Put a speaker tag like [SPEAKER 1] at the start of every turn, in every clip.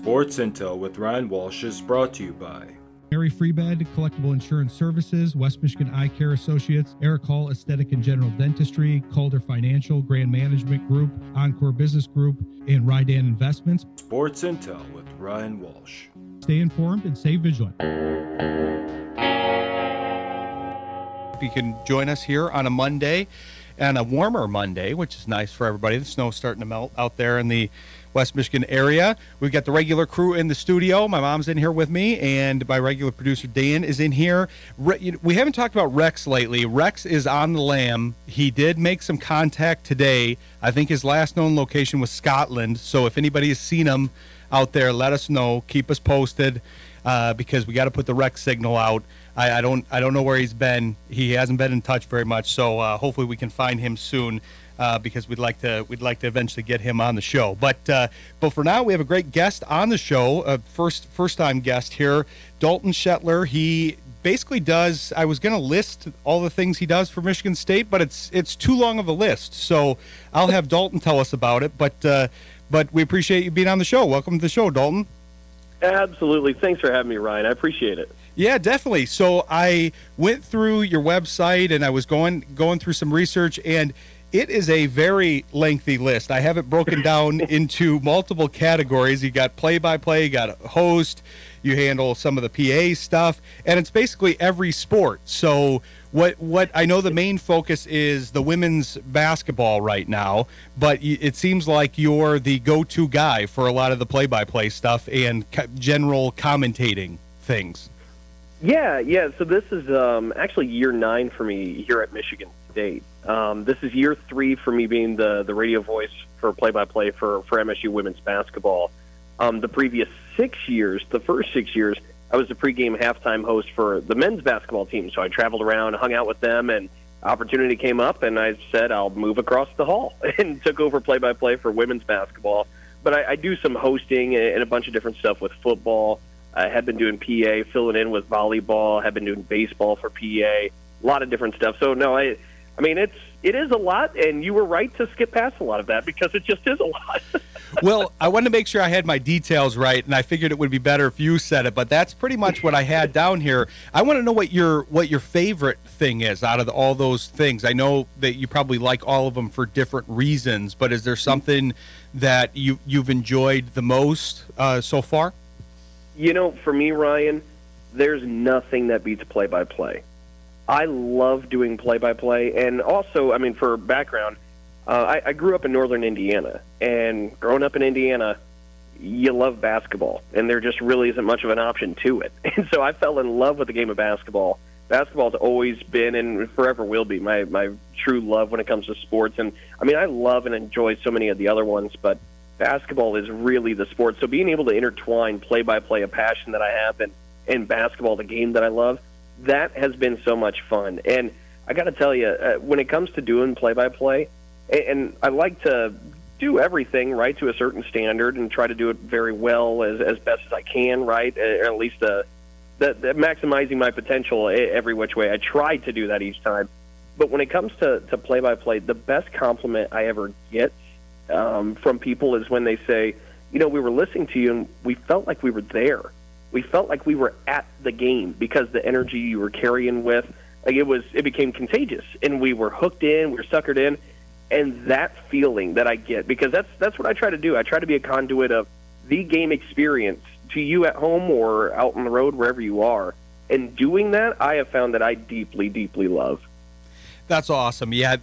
[SPEAKER 1] Sports Intel with Ryan Walsh is brought to you by
[SPEAKER 2] Harry Freebed, Collectible Insurance Services, West Michigan Eye Care Associates, Eric Hall Aesthetic and General Dentistry, Calder Financial, Grand Management Group, Encore Business Group, and Rydan Investments.
[SPEAKER 1] Sports Intel with Ryan Walsh.
[SPEAKER 2] Stay informed and stay vigilant.
[SPEAKER 3] You can join us here on a Monday, and a warmer Monday, which is nice for everybody. The snow's starting to melt out there in the West Michigan area. We've got the regular crew in the studio. My mom's in here with me, and my regular producer Dan is in here. We haven't talked about Rex lately. Rex is on the lam. He did make some contact today. I think his last known location was Scotland. So if anybody has seen him out there, let us know. Keep us posted, because we got to put the Rex signal out. I don't know where he's been. He hasn't been in touch very much. So hopefully we can find him soon. Because we'd like to eventually get him on the show, but for now we have a great guest on the show, first time guest here, Dalton Shetler. He basically does. I was going to list all the things he does for Michigan State, but it's too long of a list, so I'll have Dalton tell us about it. But we appreciate you being on the show. Welcome to the show, Dalton.
[SPEAKER 4] Absolutely, thanks for having me, Ryan. I appreciate it.
[SPEAKER 3] Yeah, definitely. So I went through your website and I was going through some research, and it is a very lengthy list. I have it broken down into multiple categories. You got play-by-play, you got a host, you handle some of the PA stuff, and it's basically every sport. So what I know the main focus is the women's basketball right now, but it seems like you're the go-to guy for a lot of the play-by-play stuff and general commentating things.
[SPEAKER 4] Yeah. So this is actually year 9 for me here at Michigan State. This is year 3 for me being the radio voice for play-by-play for MSU women's basketball. The previous 6 years, the first 6 years, I was the pregame halftime host for the men's basketball team. So I traveled around, hung out with them, and opportunity came up, and I said I'll move across the hall and took over play-by-play for women's basketball. But I do some hosting and a bunch of different stuff with football. I had been doing PA, filling in with volleyball, had been doing baseball for PA, a lot of different stuff. So, no, I mean, it is a lot, and you were right to skip past a lot of that because it just is a lot.
[SPEAKER 3] Well, I wanted to make sure I had my details right, and I figured it would be better if you said it, but that's pretty much what I had down here. I want to know what your favorite thing is out of all those things. I know that you probably like all of them for different reasons, but is there something that you've enjoyed the most so far?
[SPEAKER 4] You know, for me, Ryan, there's nothing that beats play-by-play. I love doing play-by-play, and also, I mean, for background, I grew up in northern Indiana, and growing up in Indiana, you love basketball, and there just really isn't much of an option to it. And so I fell in love with the game of basketball. Basketball's always been and forever will be my true love when it comes to sports. And, I mean, I love and enjoy so many of the other ones, but basketball is really the sport. So being able to intertwine play-by-play, a passion that I have, and basketball, the game that I love, that has been so much fun. And I got to tell you, when it comes to doing play-by-play, and I like to do everything, right, to a certain standard and try to do it very well as best as I can, right, or at least maximizing my potential every which way. I try to do that each time. But when it comes to play-by-play, the best compliment I ever get from people is when they say, you know, we were listening to you and we felt like we were there. We felt like we were at the game because the energy you were carrying with, like it became contagious, and we were hooked in, we were suckered in, and that feeling that I get, because that's what I try to do. I try to be a conduit of the game experience to you at home or out on the road, wherever you are. And doing that, I have found that I deeply, deeply love.
[SPEAKER 3] That's awesome. Yeah,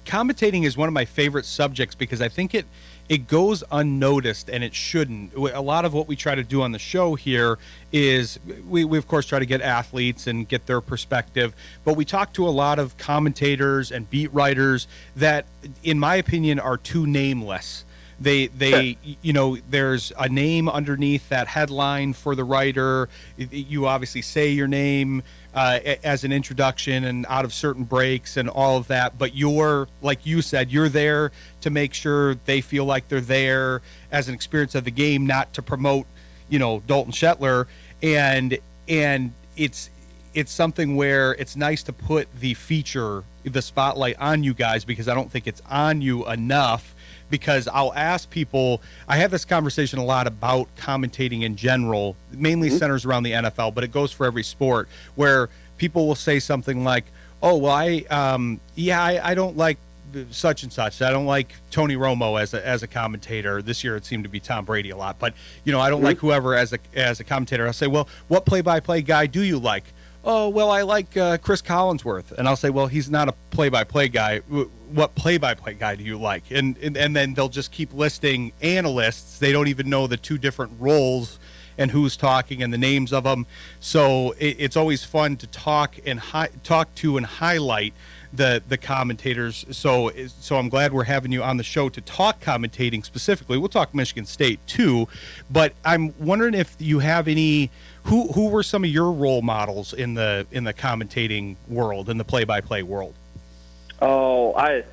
[SPEAKER 3] commentating is one of my favorite subjects because I think it goes unnoticed, and it shouldn't. A lot of what we try to do on the show here is we of course try to get athletes and get their perspective, but we talk to a lot of commentators and beat writers that, in my opinion, are too nameless. They you know, there's a name underneath that headline for the writer. You obviously say your name as an introduction and out of certain breaks and all of that, but you're, like you said, you're there to make sure they feel like they're there as an experience of the game, not to promote, you know, Dalton Shetler. And it's something where it's nice to put the spotlight on you guys, because I don't think it's on you enough, because I'll ask people, I have this conversation a lot about commentating in general, mainly centers around the NFL, but it goes for every sport, where people will say something like, oh, well, I don't like such and such. I don't like Tony Romo as a commentator. This year it seemed to be Tom Brady a lot, but I don't like whoever as a commentator. I'll say, well, what play-by-play guy do you like? Oh, well, I like Chris Collinsworth. And I'll say, well, he's not a play-by-play guy. What play-by-play guy do you like? And then they'll just keep listing analysts. They don't even know the two different roles and who's talking and the names of them. So it's always fun to talk to and highlight the commentators. So I'm glad we're having you on the show to talk commentating specifically. We'll talk Michigan State too, but I'm wondering if you have any. Who were some of your role models in the commentating world, in the play-by-play world?
[SPEAKER 4] Oh, I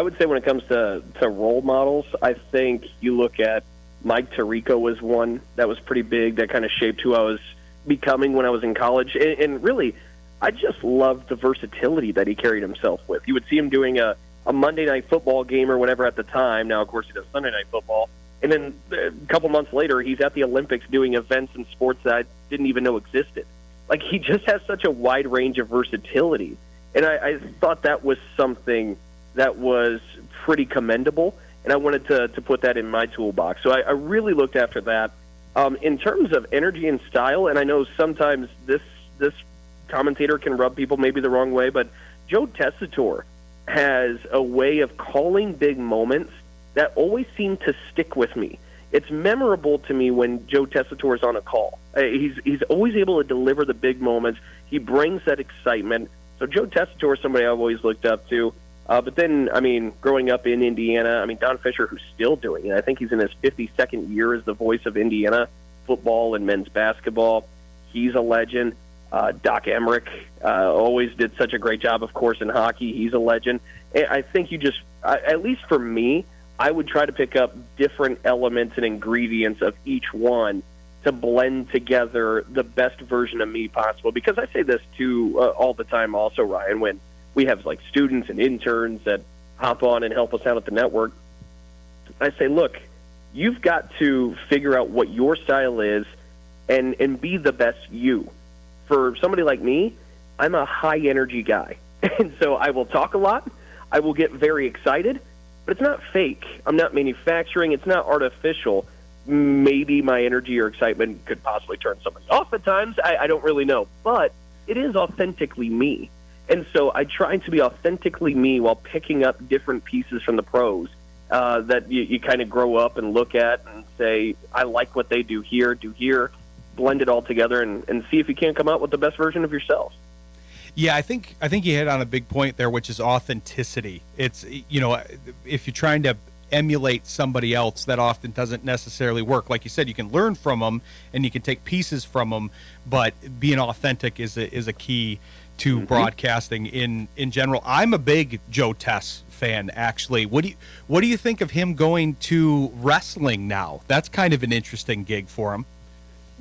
[SPEAKER 4] would say when it comes to role models, I think you look at Mike Tirico was one that was pretty big, that kind of shaped who I was becoming when I was in college. And really, I just loved the versatility that he carried himself with. You would see him doing a Monday Night Football game or whatever at the time. Now, of course, he does Sunday Night Football. And then a couple months later, he's at the Olympics doing events and sports that I didn't even know existed. Like, he just has such a wide range of versatility. And I thought that was something that was pretty commendable, and I wanted to put that in my toolbox. So I really looked after that. In terms of energy and style, and I know sometimes this commentator can rub people maybe the wrong way, but Joe Tessitore has a way of calling big moments that always seem to stick with me. It's memorable to me when Joe Tessitore is on a call. He's always able to deliver the big moments. He brings that excitement. So Joe Tessitore is somebody I've always looked up to. But then, growing up in Indiana, Don Fisher, who's still doing it. I think he's in his 52nd year as the voice of Indiana football and men's basketball. He's a legend. Doc Emmerich always did such a great job, of course, in hockey. He's a legend. And I think at least for me, I would try to pick up different elements and ingredients of each one to blend together the best version of me possible. Because I say this too all the time also, Ryan, when we have like students and interns that hop on and help us out at the network. I say, look, you've got to figure out what your style is and be the best you. For somebody like me, I'm a high-energy guy. And so I will talk a lot. I will get very excited. But it's not fake. I'm not manufacturing. It's not artificial. Maybe my energy or excitement could possibly turn somebody off at times. I don't really know. But it is authentically me. And so I try to be authentically me while picking up different pieces from the pros that you kind of grow up and look at and say, I like what they do here, blend it all together and see if you can't come out with the best version of yourself.
[SPEAKER 3] Yeah, I think you hit on a big point there, which is authenticity. It's, if you're trying to emulate somebody else, that often doesn't necessarily work. Like you said, you can learn from them and you can take pieces from them, but being authentic is a key to broadcasting in general. I'm a big Joe Tess fan, actually. What do you think of him going to wrestling now? That's kind of an interesting gig for him.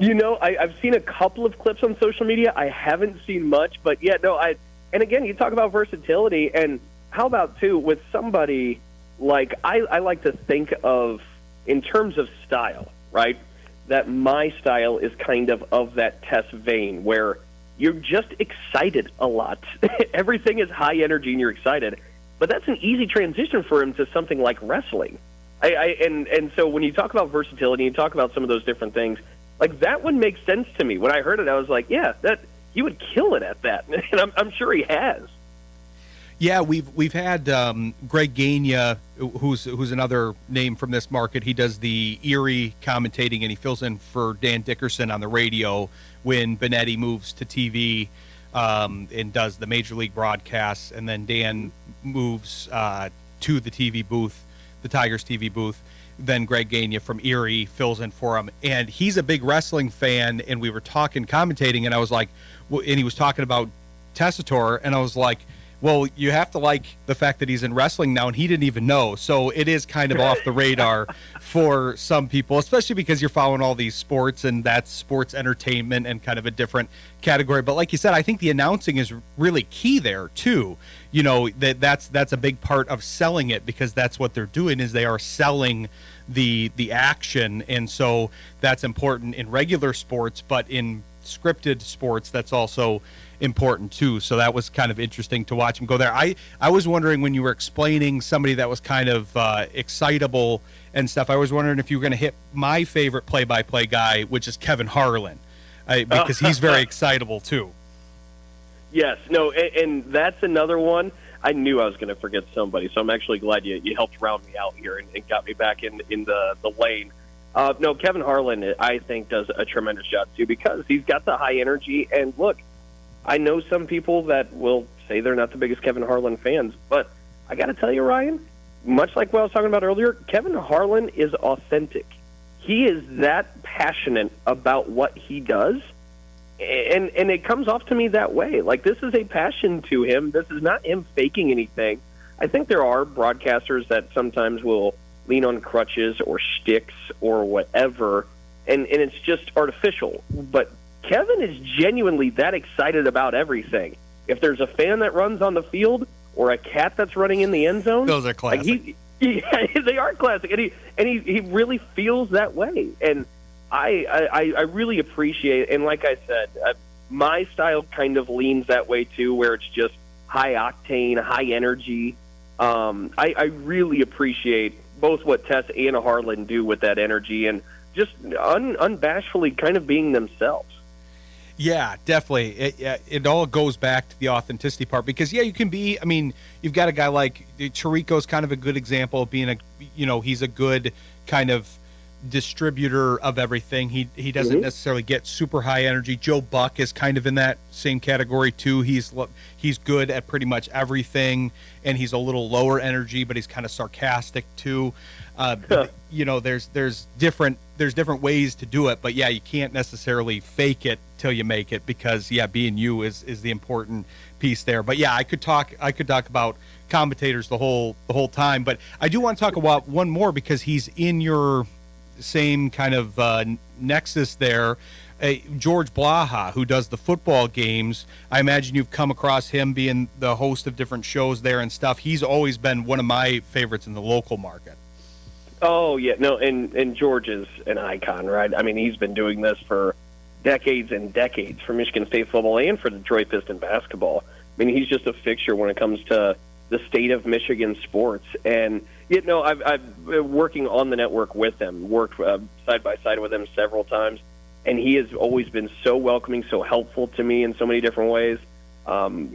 [SPEAKER 4] I've seen a couple of clips on social media. I haven't seen much, but and again, you talk about versatility, and how about, too, with somebody like, I like to think of, in terms of style, right, that my style is kind of that Tess vein, where you're just excited a lot. Everything is high energy and you're excited, but that's an easy transition for him to something like wrestling. And so when you talk about versatility, you talk about some of those different things, like, that one makes sense to me. When I heard it, I was like, yeah, that he would kill it at that, and I'm sure he has.
[SPEAKER 3] Yeah, we've had Greg Gagne, who's another name from this market. He does the Erie commentating, and he fills in for Dan Dickerson on the radio when Benetti moves to TV and does the Major League broadcasts, and then Dan moves to the TV booth, the Tigers TV booth. Then Greg Gagne from Erie fills in for him, and he's a big wrestling fan. And we were talking commentating, and I was like, and he was talking about Tessitore, and I was like, Well, you have to like the fact that he's in wrestling now, and he didn't even know. So it is kind of off the radar for some people, especially because you're following all these sports, and that's sports entertainment and kind of a different category. But like you said, I think the announcing is really key there too. You know, that's a big part of selling it, because that's what they're doing, is they are selling the action, and so that's important in regular sports, but in scripted sports that's also important too. So that was kind of interesting to watch him go there. I was wondering, when you were explaining somebody that was kind of excitable and stuff, I was wondering if you were going to hit my favorite play-by-play guy, which is Kevin Harlan, because he's very excitable too. Yes, no, and that's another one. I knew I was going to forget somebody, so I'm actually glad you helped round me out here and got me back in the lane. No, Kevin Harlan, I think, does a tremendous job too, because he's got the high energy. And look, I know some people that will say they're not the biggest Kevin Harlan fans, but I got to tell you, Ryan, much like what I was talking about earlier, Kevin Harlan is authentic. He is that passionate about what he does, and it comes off to me that way. Like, this is a passion to him. This is not him faking anything. I think there are broadcasters that sometimes will lean on crutches or sticks or whatever, and it's just artificial. But Kevin is genuinely that excited about everything. If there's a fan that runs on the field or a cat that's running in the end zone, those are classic.
[SPEAKER 4] They are classic, and he really feels that way. And I really appreciate, and like I said, my style kind of leans that way too, where it's just high octane, high energy. I really appreciate both what Tess and Harlan do with that energy, and just unbashedly kind of being themselves.
[SPEAKER 3] Yeah, definitely. It all goes back to the authenticity part, because you can be, I mean, you've got a guy like Chirico's kind of a good example of being he's a good kind of distributor of everything. He doesn't necessarily get super high energy. Joe Buck is kind of in that same category too. He's good at pretty much everything, and he's a little lower energy, but he's kind of sarcastic too. There's different ways to do it, but you can't necessarily fake it till you make it, because being you is the important piece there. But I could talk about commentators the whole time, but I do want to talk about one more, because he's in your same kind of nexus there. George Blaha, who does the football games, I imagine you've come across him being the host of different shows there and stuff. He's always been one of my favorites in the local market.
[SPEAKER 4] Oh, yeah. No, and George is an icon, right? I mean, he's been doing this for decades and decades for Michigan State football and for Detroit Piston basketball. I mean, he's just a fixture when it comes to the state of Michigan sports. And, I've been working on the network with him, worked side by side with him several times, and he has always been so welcoming, so helpful to me in so many different ways.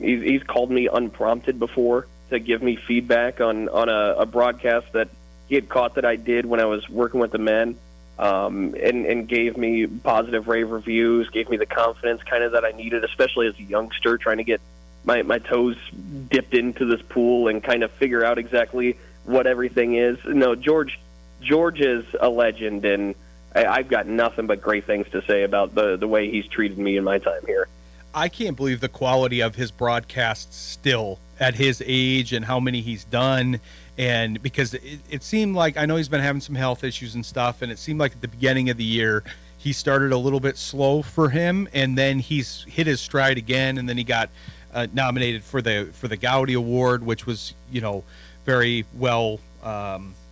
[SPEAKER 4] He's called me unprompted before to give me feedback on a broadcast that he had caught that I did when I was working with the men, and gave me positive rave reviews, gave me the confidence kind of that I needed, especially as a youngster trying to get my toes dipped into this pool and kind of figure out exactly what everything is. No, George is a legend, and I've got nothing but great things to say about the way he's treated me in my time here.
[SPEAKER 3] I can't believe the quality of his broadcasts still at his age and how many he's done. And because it seemed like, I know he's been having some health issues and stuff, and it seemed like at the beginning of the year he started a little bit slow for him, and then he's hit his stride again, and then he got nominated for the Gowdy Award, which was very well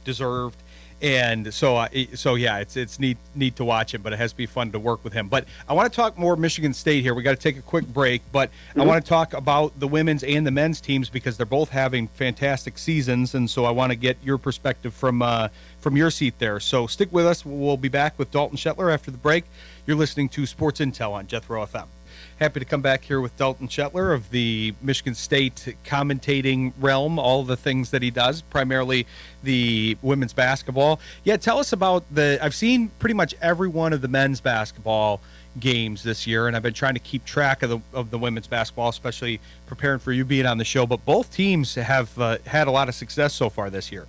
[SPEAKER 3] deserved. And so it's neat to watch him, but it has to be fun to work with him. But I want to talk more Michigan State here. We got to take a quick break, but I want to talk about the women's and the men's teams, because they're both having fantastic seasons, and so I want to get your perspective from your seat there. So stick with us. We'll be back with Dalton Shetler after the break. You're listening to Sports Intel on Jethro FM. Happy to come back here with Dalton Shetler of the Michigan State commentating realm, all the things that he does, primarily the women's basketball. Tell us about I've seen pretty much every one of the men's basketball games this year, and I've been trying to keep track of the women's basketball, especially preparing for you being on the show. But both teams have had a lot of success so far this year.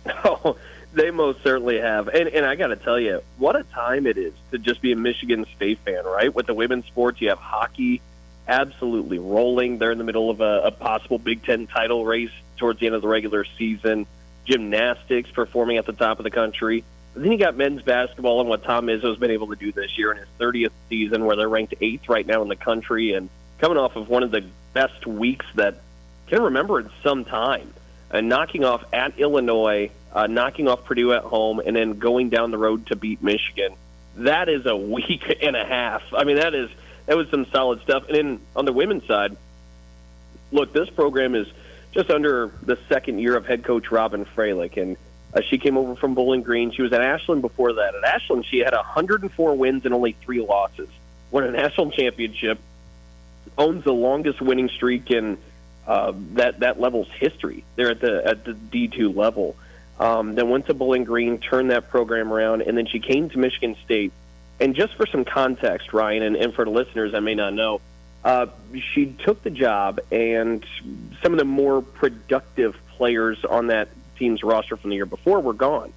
[SPEAKER 4] Oh, they most certainly have. And I got to tell you, what a time it is to just be a Michigan State fan, right? With the women's sports, you have hockey, absolutely rolling. They're in the middle of a possible Big Ten title race towards the end of the regular season. Gymnastics performing at the top of the country. But then you got men's basketball and what Tom Izzo's been able to do this year in his 30th season, where they're ranked 8th right now in the country and coming off of one of the best weeks that I can remember in some time. Knocking off at Illinois, knocking off Purdue at home, and then going down the road to beat Michigan. That is a week and a half. I mean, that was some solid stuff. And then on the women's side, look, this program is just under the second year of head coach Robin Freilich, and she came over from Bowling Green. She was at Ashland before that. At Ashland, she had 104 wins and only 3 losses. Won a national championship, owns the longest winning streak in that level's history there at the D2 level. Then went to Bowling Green, turned that program around, and then she came to Michigan State. And just for some context, Ryan, and for the listeners that may not know, she took the job, and some of the more productive players on that team's roster from the year before were gone.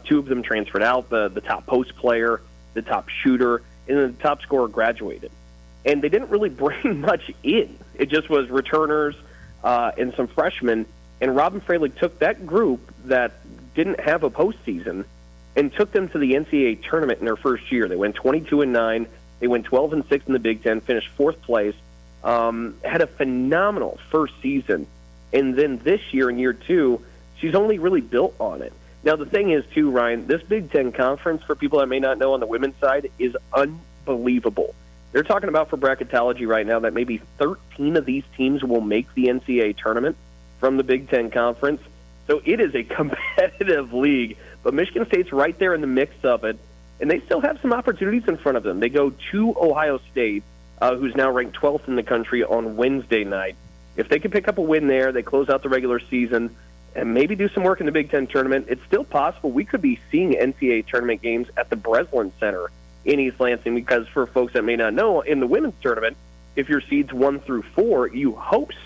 [SPEAKER 4] 2 of them transferred out, the top post player, the top shooter, and then the top scorer graduated. And they didn't really bring much in. It just was returners and some freshmen. And Robin Freilich took that group that didn't have a postseason and took them to the NCAA tournament in their first year. They went 22-9. They went 12-6 in the Big Ten, finished 4th place, had a phenomenal first season. And then this year, in year 2, she's only really built on it. Now, the thing is, too, Ryan, this Big Ten conference, for people that may not know on the women's side, is unbelievable. They're talking about for bracketology right now that maybe 13 of these teams will make the NCAA tournament from the Big Ten conference. So it is a competitive league. But Michigan State's right there in the mix of it, and they still have some opportunities in front of them. They go to Ohio State, who's now ranked 12th in the country, on Wednesday night. If they can pick up a win there, they close out the regular season and maybe do some work in the Big Ten tournament, it's still possible we could be seeing NCAA tournament games at the Breslin Center in East Lansing, because for folks that may not know, in the women's tournament, if you're seeds 1 through 4, you host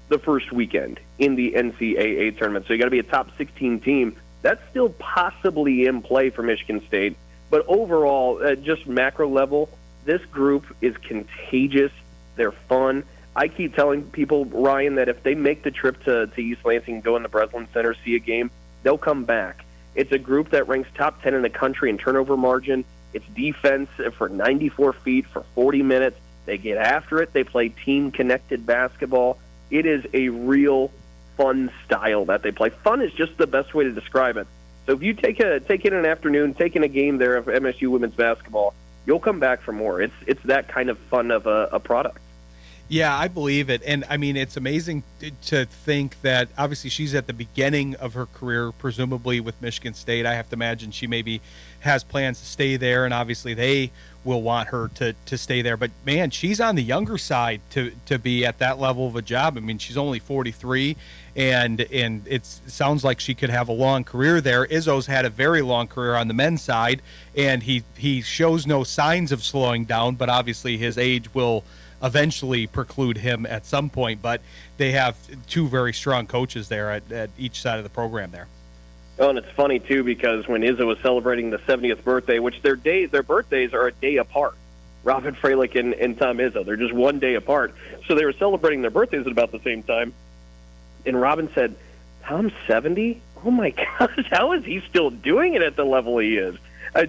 [SPEAKER 4] the first weekend in the NCAA tournament. So you got to be a top 16 team. That's still possibly in play for Michigan State. But overall, just macro level, this group is contagious. They're fun. I keep telling people, Ryan, that if they make the trip to East Lansing and go in the Breslin Center, see a game, they'll come back. It's a group that ranks top 10 in the country in turnover margin. It's defense for 94 feet for 40 minutes. They get after it. They play team-connected basketball. It is a real fun style that they play. Fun is just the best way to describe it. So if you take in an afternoon, take in a game there of MSU women's basketball, you'll come back for more. It's that kind of fun of a product.
[SPEAKER 3] Yeah, I believe it. And, I mean, it's amazing to think that, obviously, she's at the beginning of her career, presumably with Michigan State. I have to imagine she maybe has plans to stay there, and obviously they will want her to stay there. But, man, she's on the younger side to be at that level of a job. I mean, she's only 43, and it sounds like she could have a long career there. Izzo's had a very long career on the men's side, and he shows no signs of slowing down, but obviously his age will eventually preclude him at some point. But they have 2 very strong coaches there at each side of the program there.
[SPEAKER 4] Oh, and it's funny, too, because when Izzo was celebrating the 70th birthday, which their birthdays are a day apart, Robin Freilich and Tom Izzo, they're just one day apart. So they were celebrating their birthdays at about the same time. And Robin said, Tom's 70? Oh, my gosh, how is he still doing it at the level he is?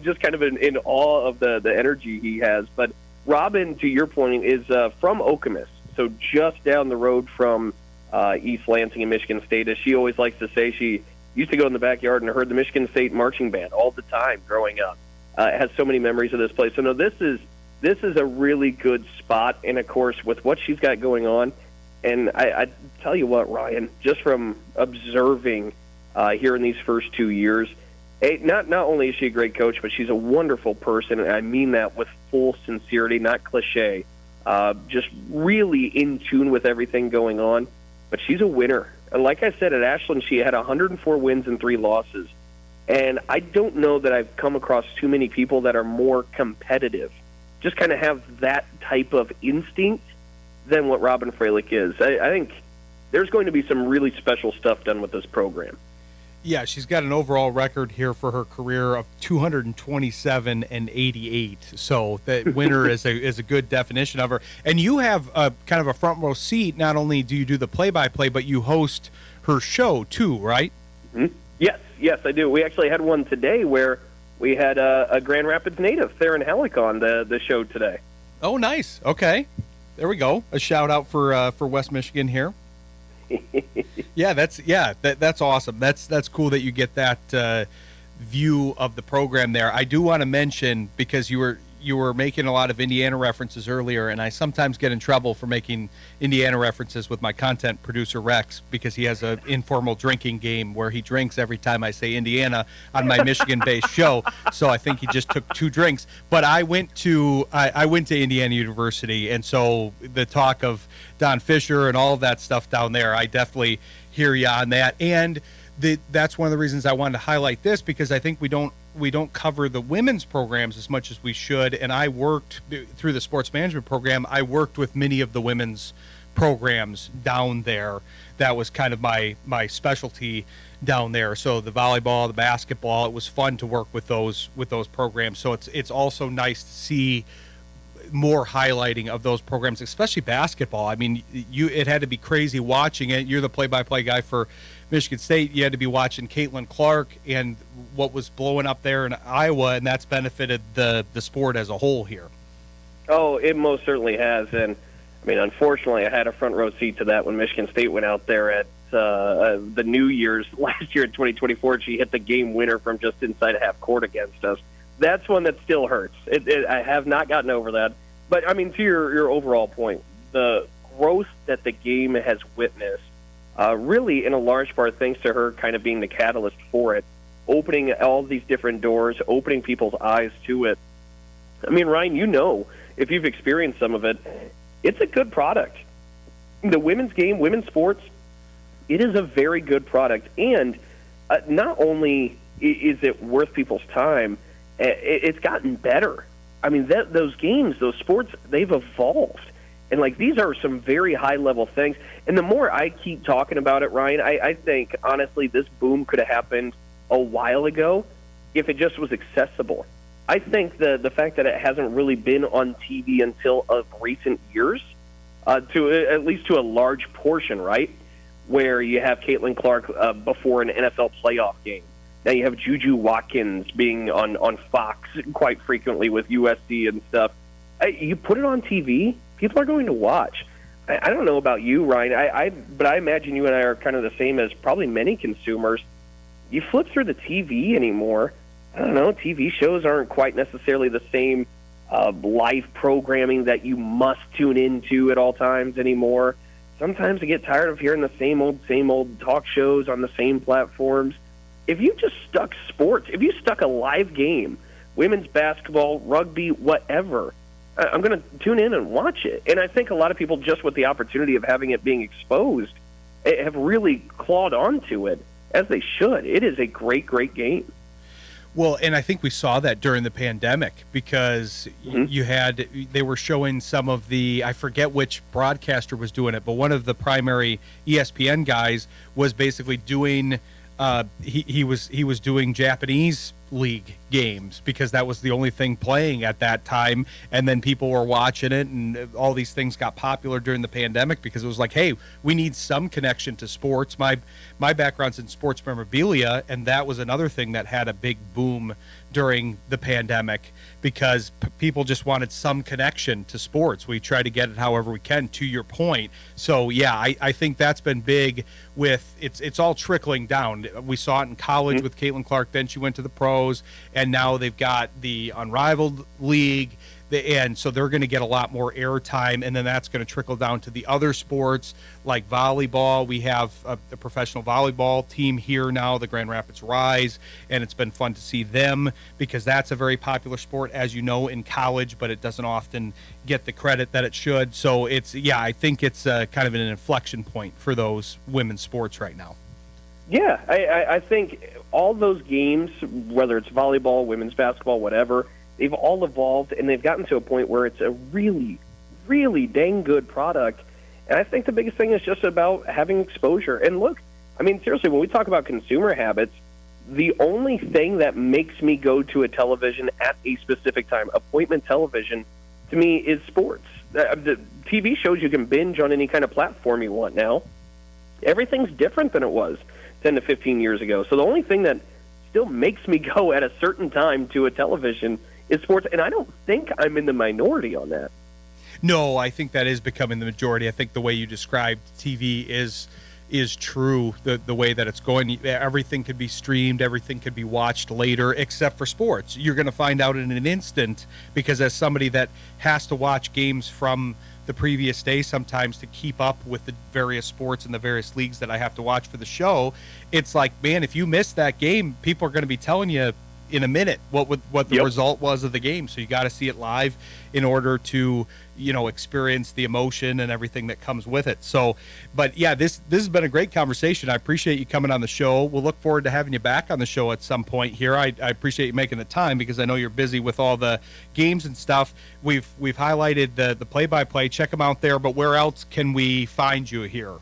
[SPEAKER 4] Just kind of in awe of the energy he has. But Robin, to your point, is from Okemos, so just down the road from East Lansing and Michigan State. As she always likes to say, she used to go in the backyard and heard the Michigan State marching band all the time growing up. Has so many memories of this place. So, no, this is a really good spot. And, of course, with what she's got going on, and I tell you what, Ryan, just from observing here in these first 2 years, not only is she a great coach, but she's a wonderful person, and I mean that with full sincerity, not cliche. Just really in tune with everything going on. But she's a winner. And like I said, at Ashland, she had 104 wins and 3 losses. And I don't know that I've come across too many people that are more competitive, just kind of have that type of instinct than what Robin Freilich is. I think there's going to be some really special stuff done with this program.
[SPEAKER 3] Yeah, she's got an overall record here for her career of 227 and 88. So that winner is a good definition of her. And you have a kind of a front row seat. Not only do you do the play-by-play, but you host her show too, right?
[SPEAKER 4] Mm-hmm. Yes, I do. We actually had one today where we had a Grand Rapids native, Theron Halleck, on the show today.
[SPEAKER 3] Oh, nice. Okay, there we go. A shout out for West Michigan here. That's awesome. That's cool that you get that view of the program there. I do want to mention, because you were making a lot of Indiana references earlier, and I sometimes get in trouble for making Indiana references with my content producer Rex, because he has an informal drinking game where he drinks every time I say Indiana on my Michigan-based show. So I think he just took 2 drinks. But I went to Indiana University, and so the talk of Don Fisher and all of that stuff down there, I definitely hear you on that. And that's one of the reasons I wanted to highlight this, because I think we don't cover the women's programs as much as we should. And I worked through the sports management program. I worked with many of the women's programs down there. That was kind of my specialty down there. So the volleyball, the basketball, it was fun to work with those programs. So it's also nice to see more highlighting of those programs, especially basketball. I mean, it had to be crazy watching it. You're the play-by-play guy for Michigan State. You had to be watching Caitlin Clark and what was blowing up there in Iowa, and that's benefited the sport as a whole here. Oh,
[SPEAKER 4] it most certainly has. And I mean, unfortunately, I had a front row seat to that when Michigan State went out there at the New Year's last year in 2024. She hit the game winner from just inside a half court against us. That's one that still hurts. I have not gotten over that. But, I mean, to your overall point, the growth that the game has witnessed, really in a large part thanks to her kind of being the catalyst for it, opening all these different doors, opening people's eyes to it. I mean, Ryan, you know, if you've experienced some of it, it's a good product. The women's game, women's sports, it is a very good product. And not only is it worth people's time, it's gotten better. I mean, those games, those sports, they've evolved. And, like, these are some very high-level things. And the more I keep talking about it, Ryan, I think, honestly, this boom could have happened a while ago if it just was accessible. I think the fact that it hasn't really been on TV until of recent years, at least to a large portion, right, where you have Caitlin Clark before an NFL playoff game. Now you have Juju Watkins being on Fox quite frequently with USC and stuff. You put it on TV, people are going to watch. I don't know about you, Ryan, but I imagine you and I are kind of the same as probably many consumers. You flip through the TV anymore, I don't know, TV shows aren't quite necessarily the same live programming that you must tune into at all times anymore. Sometimes I get tired of hearing the same old talk shows on the same platforms. If you just stuck sports, if you stuck a live game, women's basketball, rugby, whatever, I'm going to tune in and watch it. And I think a lot of people, just with the opportunity of having it being exposed, have really clawed onto it, as they should. It is a great, great game.
[SPEAKER 3] Well, and I think we saw that during the pandemic, because they were showing some of the, I forget which broadcaster was doing it, but one of the primary ESPN guys was basically doing he was doing Japanese league games, because that was the only thing playing at that time, and then people were watching it, and all these things got popular during the pandemic because it was like, hey, we need some connection to sports. My background's in sports memorabilia, and that was another thing that had a big boom during the pandemic, because people just wanted some connection to sports. We try to get it however we can, to your point. So yeah, I think that's been big. With it's all trickling down. We saw it in college with Caitlin Clark, then she went to the pros, and now they've got the Unrivaled League, and so they're going to get a lot more airtime, and then that's going to trickle down to the other sports like volleyball. We have a professional volleyball team here now, the Grand Rapids Rise, and it's been fun to see them, because that's a very popular sport, as you know, in college, but it doesn't often get the credit that it should. So I think it's kind of an inflection point for those women's sports right now.
[SPEAKER 4] Yeah, I think all those games, whether it's volleyball, women's basketball, whatever, they've all evolved, and they've gotten to a point where it's a really, really dang good product. And I think the biggest thing is just about having exposure. And look, I mean, seriously, when we talk about consumer habits, the only thing that makes me go to a television at a specific time, appointment television, to me is sports. The TV shows you can binge on any kind of platform you want now. Everything's different than it was 10 to 15 years ago. So the only thing that still makes me go at a certain time to a television is sports, and I don't think I'm in the minority on that.
[SPEAKER 3] No, I think that is becoming the majority. I think the way you described TV is true, the way that it's going. Everything could be streamed, everything could be watched later, except for sports. You're going to find out in an instant, because as somebody that has to watch games from the previous day sometimes to keep up with the various sports and the various leagues that I have to watch for the show, it's like, man, if you miss that game, people are going to be telling you in a minute what the result was of the game. So you got to see it live in order to, experience the emotion and everything that comes with it. So, but yeah, this has been a great conversation. I appreciate you coming on the show. We'll look forward to having you back on the show at some point here. I appreciate you making the time, because I know you're busy with all the games and stuff. We've highlighted the play-by-play. Check them out there, but where else can we find you here?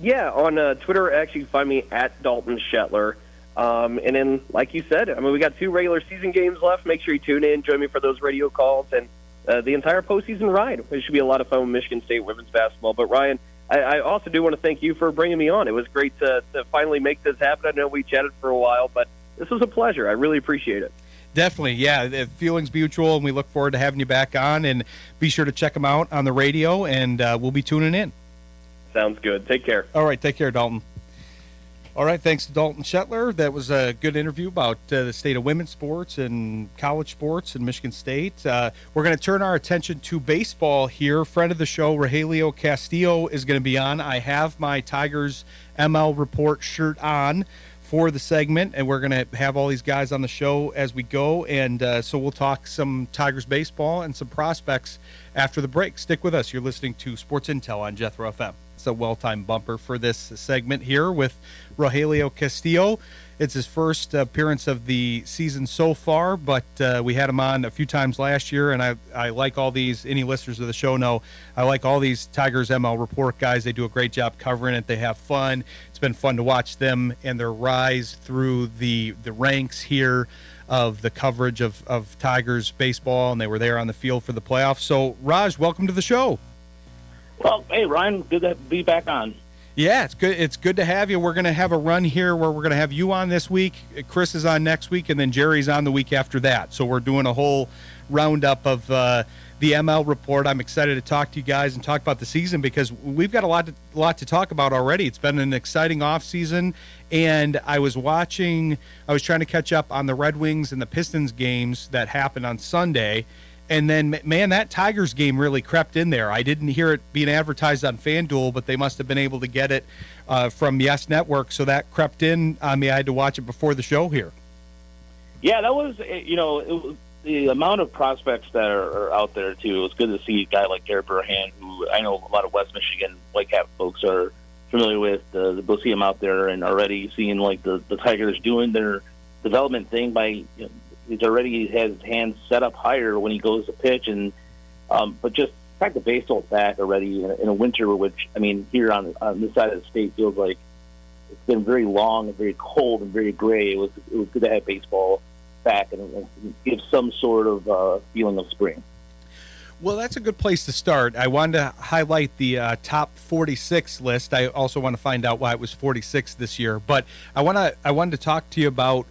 [SPEAKER 4] Yeah, on Twitter, actually, you can find me at Dalton Shetler. And then, like you said, we got 2 regular season games left. Make sure you tune in, join me for those radio calls, and the entire postseason ride. It should be a lot of fun with Michigan State women's basketball. But, Ryan, I also do want to thank you for bringing me on. It was great to finally make this happen. I know we chatted for a while, but this was a pleasure. I really appreciate it.
[SPEAKER 3] Definitely, yeah. The feeling's mutual, and we look forward to having you back on. And be sure to check them out on the radio, and we'll be tuning in.
[SPEAKER 4] Sounds good. Take care.
[SPEAKER 3] All right, take care, Dalton. All right, thanks to Dalton Shetler. That was a good interview about the state of women's sports and college sports in Michigan State. We're going to turn our attention to baseball here. Friend of the show, Rogelio Castillo, is going to be on. I have my Tigers ML Report shirt on for the segment, and we're going to have all these guys on the show as we go. And so we'll talk some Tigers baseball and some prospects after the break. Stick with us. You're listening to Sports Intel on Jethro FM. It's a well-timed bumper for this segment here with Rogelio Castillo. It's his first appearance of the season so far, but we had him on a few times last year, and I like all these. Any listeners of the show know I like all these Tigers ML Report guys. They do a great job covering it. They have fun. It's been fun to watch them and their rise through the ranks here of the coverage of Tigers baseball, and they were there on the field for the playoffs. So, Raj, welcome to the show.
[SPEAKER 5] Well, hey, Ryan, good to be back on.
[SPEAKER 3] Yeah, it's good. It's good to have you. We're going to have a run here where we're going to have you on this week. Chris is on next week, and then Jerry's on the week after that. So we're doing a whole roundup of the ML Report. I'm excited to talk to you guys and talk about the season, because we've got a lot to talk about already. It's been an exciting off season, and I was trying to catch up on the Red Wings and the Pistons games that happened on Sunday. And then, man, that Tigers game really crept in there. I didn't hear it being advertised on FanDuel, but they must have been able to get it from Yes Network, so that crept in on me. I had to watch it before the show here.
[SPEAKER 5] Yeah, that was, it was the amount of prospects that are out there, too. It was good to see a guy like Garrett Burhan, who I know a lot of West Michigan Whitecap folks are familiar with. We'll see him out there and already seeing, like, the Tigers doing their development thing by, he's already has his hands set up higher when he goes to pitch, and but just the fact that baseball's back already in a winter, which here on this side of the state feels like it's been very long and very cold and very gray. It was good to have baseball back and give some sort of feeling of spring.
[SPEAKER 3] Well, that's a good place to start. I wanted to highlight the top 46 list. I also want to find out why it was 46 this year. But I wanted to talk to you about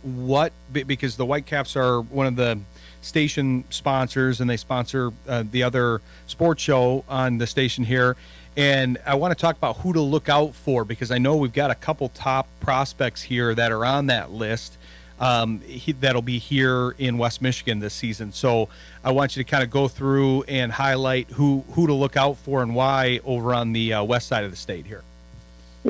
[SPEAKER 3] because the Whitecaps are one of the station sponsors, and they sponsor the other sports show on the station here. And I want to talk about who to look out for, because I know we've got a couple top prospects here that are on that list. That'll be here in West Michigan this season. So I want you to kind of go through and highlight who to look out for and why over on the west side of the state here.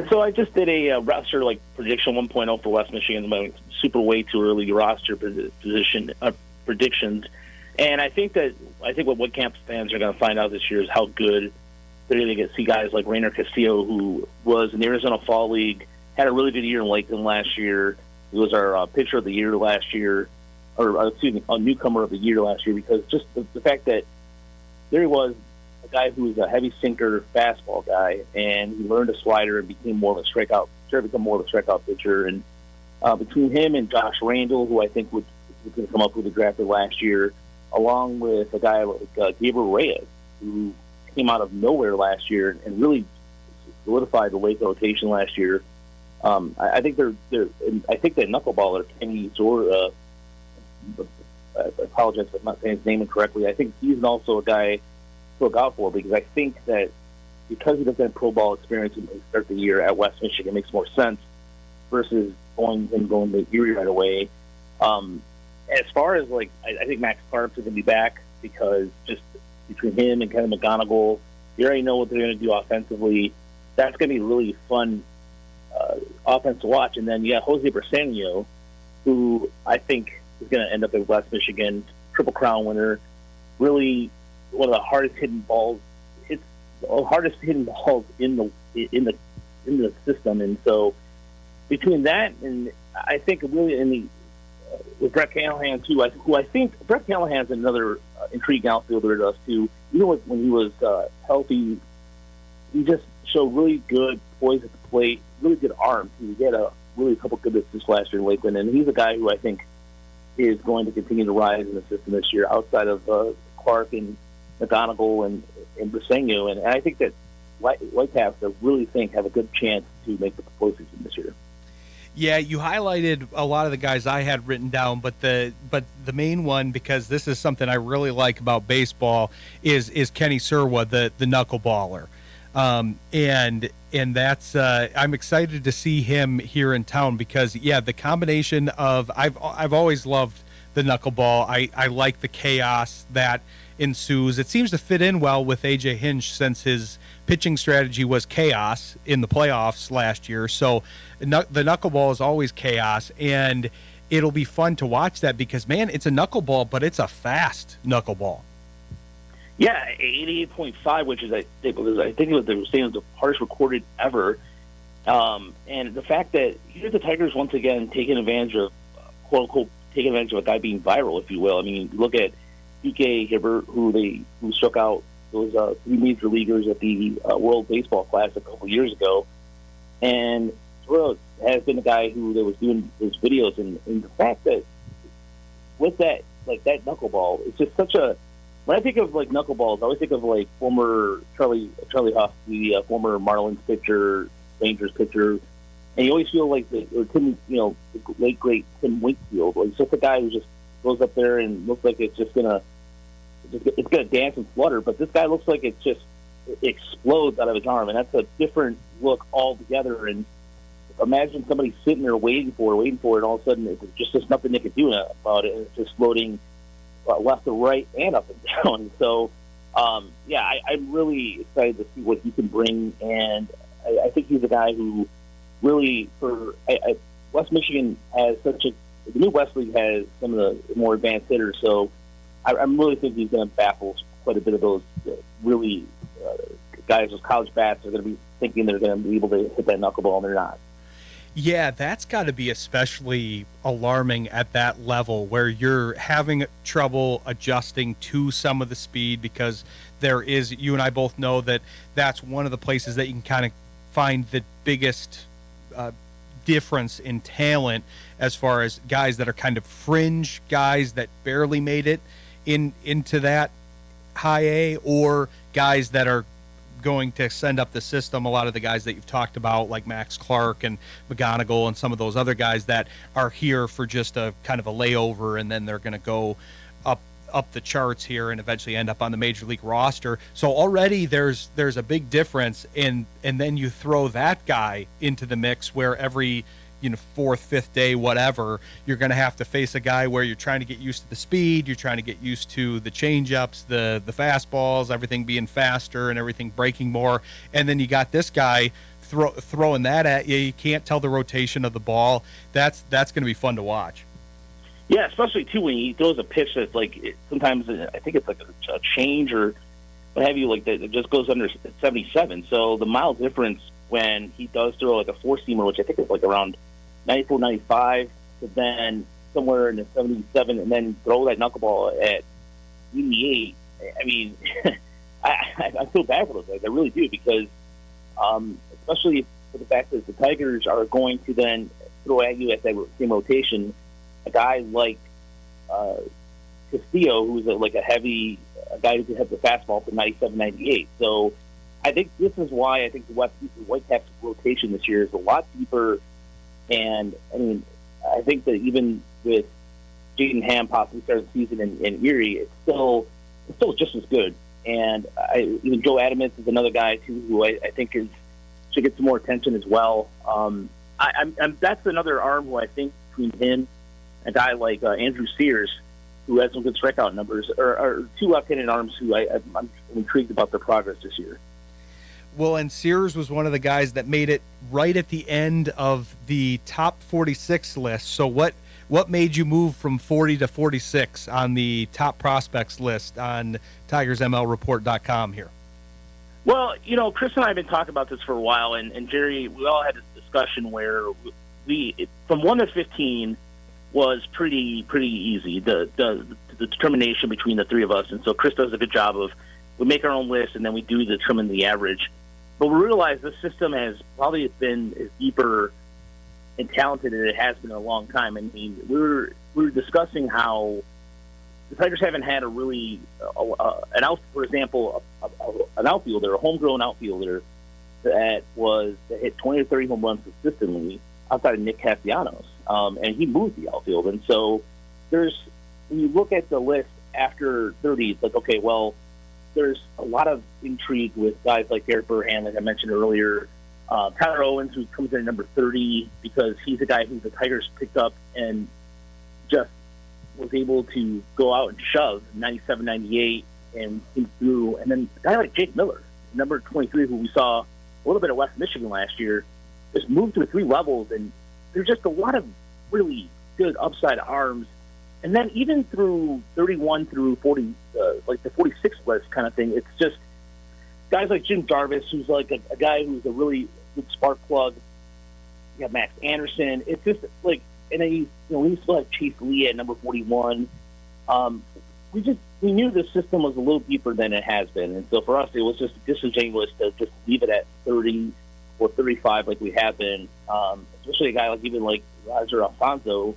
[SPEAKER 5] So I just did a roster prediction 1.0 for West Michigan, super way too early roster predictions. And I think what Whitecaps fans are going to find out this year is how good they're going to get to see guys like Rogelio Castillo, who was in the Arizona Fall League, had a really good year in Lakeland last year. He was our pitcher of the year last year, a newcomer of the year last year, because just the fact that there he was, a guy who was a heavy sinker fastball guy, and he learned a slider and became more of a strikeout start to become more of a strikeout pitcher. And between him and Josh Randall, who I think was going to come up with the drafted last year, along with a guy like Gabriel Reyes, who came out of nowhere last year and really solidified the late rotation last year. I think I think that knuckleballer Kenny Zora, I apologize if I'm not saying his name incorrectly. I think he's also a guy to look out for, because I think that because he doesn't have pro ball experience and start the year at West Michigan, it makes more sense versus going to Erie right away. As far as I think Max Clark's going to be back, because just between him and Kevin McGonigal, you already know what they're going to do offensively. That's going to be really fun offense to watch. And then you got Jose Briseño, who I think is going to end up at West Michigan, Triple Crown winner, really one of the hardest hitting balls. It's the hardest hitting balls in the system. And so between that and I think really with Brett Callahan too, who I think Brett Callahan's another intriguing outfielder to us too. When he was healthy, he just showed really good poise at the plate, really good arm. He had a couple good hits this last year in Lakeland, and he's a guy who I think is going to continue to rise in the system this year, outside of Clark and McGonigal and Briseño. And I think that Whitecaps, I really think, have a good chance to make the postseason this year.
[SPEAKER 3] Yeah, you highlighted a lot of the guys I had written down, but the main one, because this is something I really like about baseball, is Kenny Serwa, the knuckleballer. And that's I'm excited to see him here in town, because the combination of I've always loved the knuckleball. I like the chaos that ensues. It seems to fit in well with AJ Hinch, since his pitching strategy was chaos in the playoffs last year. So the knuckleball is always chaos, and it'll be fun to watch that, because man, it's a knuckleball, but it's a fast knuckleball.
[SPEAKER 5] Yeah, 88.5, which is I think they were saying was the hardest recorded ever. And the fact that here's the Tigers once again taking advantage of quote unquote taking advantage of a guy being viral, if you will. I mean, look at DK Hibbert, who struck out those three major leaguers at the World Baseball Classic a couple years ago, and Terrell has been a guy who was doing his videos, and the fact that with that that knuckleball, it's just such a. When I think of knuckleballs, I always think of former Charlie Huff, the former Marlins pitcher, Rangers pitcher, and you always feel the late great Tim Wakefield. He's just a guy who just goes up there and looks like it's gonna dance and flutter, but this guy looks like it explodes out of his arm, and that's a different look altogether. And imagine somebody sitting there waiting for it, and all of a sudden there's nothing they can do about it, and it's just floating left to right and up and down. So, I'm really excited to see what he can bring, and I think he's a guy who really, West Michigan has the new West League has some of the more advanced hitters, so I really think he's going to baffle quite a bit of those really guys, those college bats are going to be thinking they're going to be able to hit that knuckleball, and they're not.
[SPEAKER 3] Yeah, that's got to be especially alarming at that level, where you're having trouble adjusting to some of the speed, because you and I both know that that's one of the places that you can kind of find the biggest difference in talent, as far as guys that are kind of fringe guys that barely made it into that high A, or guys that are going to send up the system. A lot of the guys that you've talked about, like Max Clark and McGonigal and some of those other guys that are here for just a kind of a layover, and then they're going to go up the charts here and eventually end up on the major league roster. So already there's a big difference, and then you throw that guy into the mix, where every fourth, fifth day, whatever, you're going to have to face a guy where you're trying to get used to the speed, you're trying to get used to the change-ups, the fastballs, everything being faster and everything breaking more, and then you got this guy throwing that at you. You can't tell the rotation of the ball. That's going to be fun to watch.
[SPEAKER 5] Yeah, especially too when he throws a pitch that's sometimes I think it's a change or what have you, that it just goes under 77. So the mile difference when he does throw a four-seamer, which I think is around 94, 95, to then somewhere in the 77, and then throw that knuckleball at 88. I mean, I feel bad for those guys. I really do, because especially for the fact that the Tigers are going to then throw at you at that same rotation a guy like Castillo, who's a guy who can hit the fastball for 97, 98. So I think this is why I think the Whitecaps rotation this year is a lot deeper. And I mean, I think that even with Jaden Ham possibly starting the season in Erie, it's still just as good. And even Joe Adamant is another guy too who I think should get some more attention as well. That's another arm who I think between him and a guy like Andrew Sears, who has some good strikeout numbers, are two left-handed arms who I'm intrigued about their progress this year.
[SPEAKER 3] Well, and Sears was one of the guys that made it right at the end of the top 46 list. So what made you move from 40 to 46 on the top prospects list on TigersMLReport.com here?
[SPEAKER 5] Well, Chris and I have been talking about this for a while, and Jerry, we all had this discussion where we from 1 to 15 was pretty easy, the determination between the three of us. And so Chris does a good job of, we make our own list and then we do determine the average. But we realize this system has probably been as deeper and talented as it has been in a long time. I mean, we were discussing how the Tigers haven't had a really for example, an outfielder, a homegrown outfielder that hit 20 or 30 home runs consistently outside of Nick Castellanos, and he moved the outfield. And so when you look at the list after 30, it's like, okay, well, there's a lot of intrigue with guys like Garrett Burhan, like I mentioned earlier. Tyler Owens, who comes in at number 30 because he's a guy who the Tigers picked up and just was able to go out and shove 97, 98 and came through. And then a guy like Jake Miller, number 23, who we saw a little bit at West Michigan last year, just moved through 3 levels. And there's just a lot of really good upside arms. And then even through 31 through 40, like the 46 list kind of thing, it's just guys like Jim Jarvis, who's like a guy who's a really good spark plug. You got Max Anderson. It's just like, and then we still have Chase Lee at number 41. We knew the system was a little deeper than it has been, and so for us, it was just disingenuous to just leave it at 30 or 35 like we have been. Especially a guy like Roger Alfonso,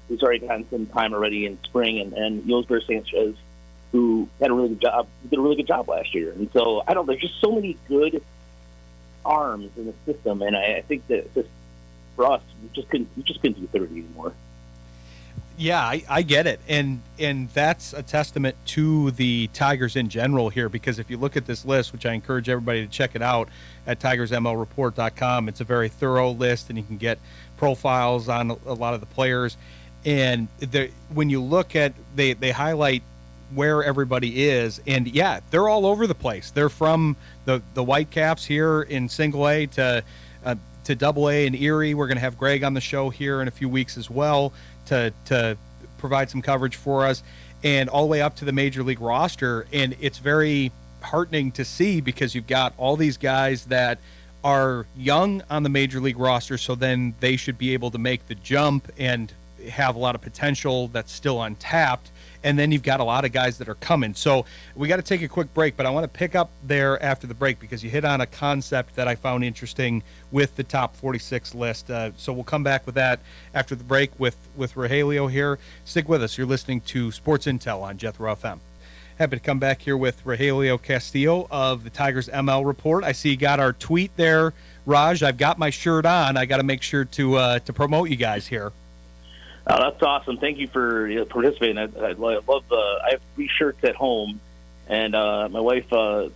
[SPEAKER 5] who's already gotten some time already in spring, and Yosber Sanchez, who had a really good job. He did a really good job last year, and so there's just so many good arms in the system, and I think that just for us, we just couldn't do 30 anymore.
[SPEAKER 3] Yeah, I get it, and that's a testament to the Tigers in general here, because if you look at this list, which I encourage everybody to check it out at TigersMLReport.com, it's a very thorough list, and you can get profiles on a lot of the players. And when you look at, they highlight where everybody is, and yeah, they're all over the place. They're from the Whitecaps here in Single A to Double A in Erie. We're going to have Greg on the show here in a few weeks as well to provide some coverage for us, and all the way up to the major league roster. And it's very heartening to see, because you've got all these guys that are young on the major league roster, so then they should be able to make the jump and have a lot of potential that's still untapped. And then you've got a lot of guys that are coming. So we got to take a quick break, but I want to pick up there after the break, because you hit on a concept that I found interesting with the top 46 list. So we'll come back with that after the break with Rogelio here. Stick with us. You're listening to Sports Intel on Jethro FM. Happy to come back here with Rogelio Castillo of the Tigers ML Report. I see you got our tweet there, Raj. I've got my shirt on. I got to make sure to promote you guys here.
[SPEAKER 5] Oh, that's awesome. Thank you for participating. I love I have 3 shirts at home, and my wife has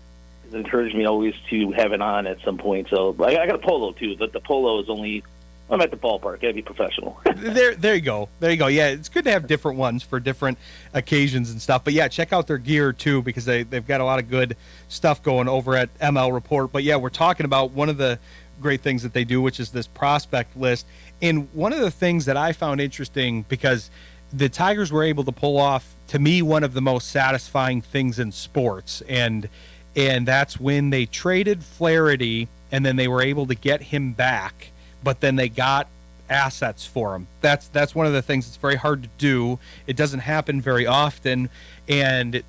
[SPEAKER 5] encouraged me always to have it on at some point. So I got a polo, too, but the polo is only, I'm at the ballpark. Got to be professional.
[SPEAKER 3] There you go. Yeah, it's good to have different ones for different occasions and stuff. But, yeah, check out their gear, too, because they've got a lot of good stuff going over at ML Report. But, yeah, we're talking about one of the great things that they do, which is this prospect list. And one of the things that I found interesting, because the Tigers were able to pull off, to me, one of the most satisfying things in sports, and that's when they traded Flaherty, and then they were able to get him back, but then they got assets for him. That's one of the things that's very hard to do. It doesn't happen very often, and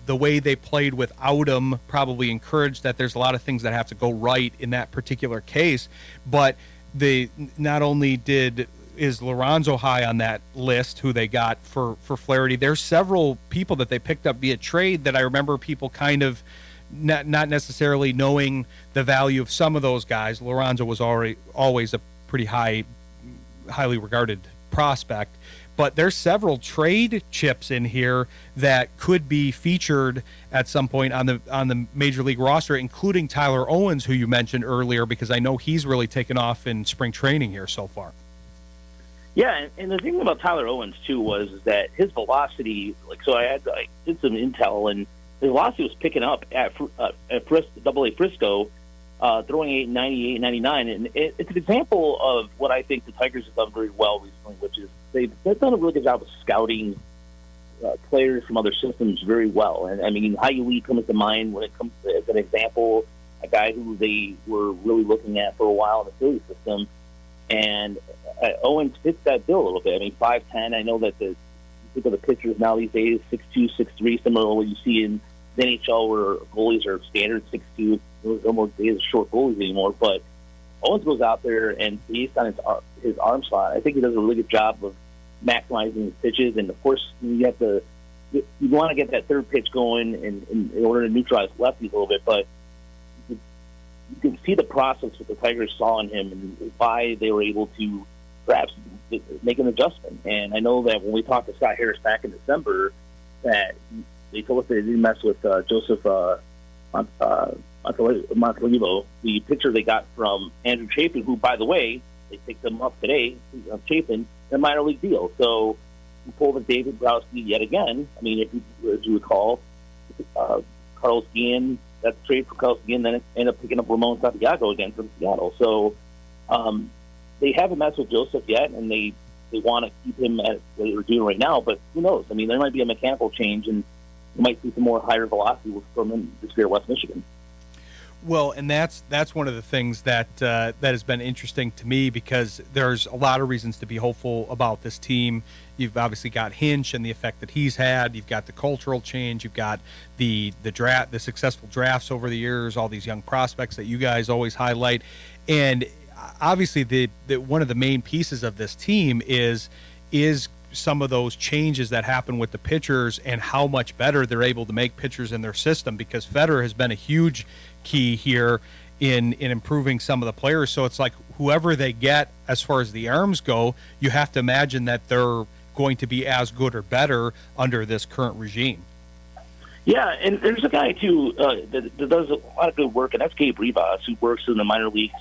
[SPEAKER 3] the way they played without him probably encouraged that there's a lot of things that have to go right in that particular case. But they not only is Lorenzo high on that list, who they got for Flaherty. There's several people that they picked up via trade that I remember people kind of not necessarily knowing the value of some of those guys. Lorenzo was always a pretty highly regarded prospect, but there's several trade chips in here that could be featured at some point on the major league roster, including Tyler Owens, who you mentioned earlier, because I know he's really taken off in spring training here so far.
[SPEAKER 5] Yeah, and the thing about Tyler Owens too was that his velocity, so I did some intel, and his velocity was picking up at Double-A Frisco, throwing 890, 899, and it's an example of what I think the Tigers have done very well recently, which is they've done a really good job of scouting players from other systems very well. And I mean, Hayuli comes to mind when it comes to, as an example, a guy who they were really looking at for a while in the Philly system. And Owens fits that bill a little bit. I mean, 5'10". I know that you think of the pitchers now these days, 6'2", 6'3", similar to what you see in the NHL where goalies are standard 6'2". There's almost days short goalies anymore. But Owens goes out there and based on his arm slot, I think he does a really good job of maximizing his pitches. And of course, you want to get that third pitch going in order to neutralize lefties a little bit, but you can see the process that the Tigers saw in him and why they were able to perhaps make an adjustment. And I know that when we talked to Scott Harris back in December, that they told us they didn't mess with Joseph Montolivo, the pitcher they got from Andrew Chapin, who, by the way, they picked him up today, Chapin, in a minor league deal. So you pull the David Browski yet again. I mean, as you recall, Carlos Guillen, that's a trade for Carlos Guillen, then ended up picking up Ramon Santiago again from Seattle. So they haven't messed with Joseph yet, and they want to keep him at what they're doing right now. But who knows? I mean, there might be a mechanical change, and you might see some more higher velocity from him this year at West Michigan.
[SPEAKER 3] Well, and that's one of the things that has been interesting to me, because there's a lot of reasons to be hopeful about this team. You've obviously got Hinch and the effect that he's had. You've got the cultural change. You've got the draft, the successful drafts over the years, all these young prospects that you guys always highlight. And obviously the one of the main pieces of this team is some of those changes that happen with the pitchers and how much better they're able to make pitchers in their system, because Federer has been a huge key here in improving some of the players. So it's like whoever they get as far as the arms go, you have to imagine that they're going to be as good or better under this current regime.
[SPEAKER 5] Yeah, and there's a guy too that does a lot of good work, and that's Gabe Rivas, who works in the minor leagues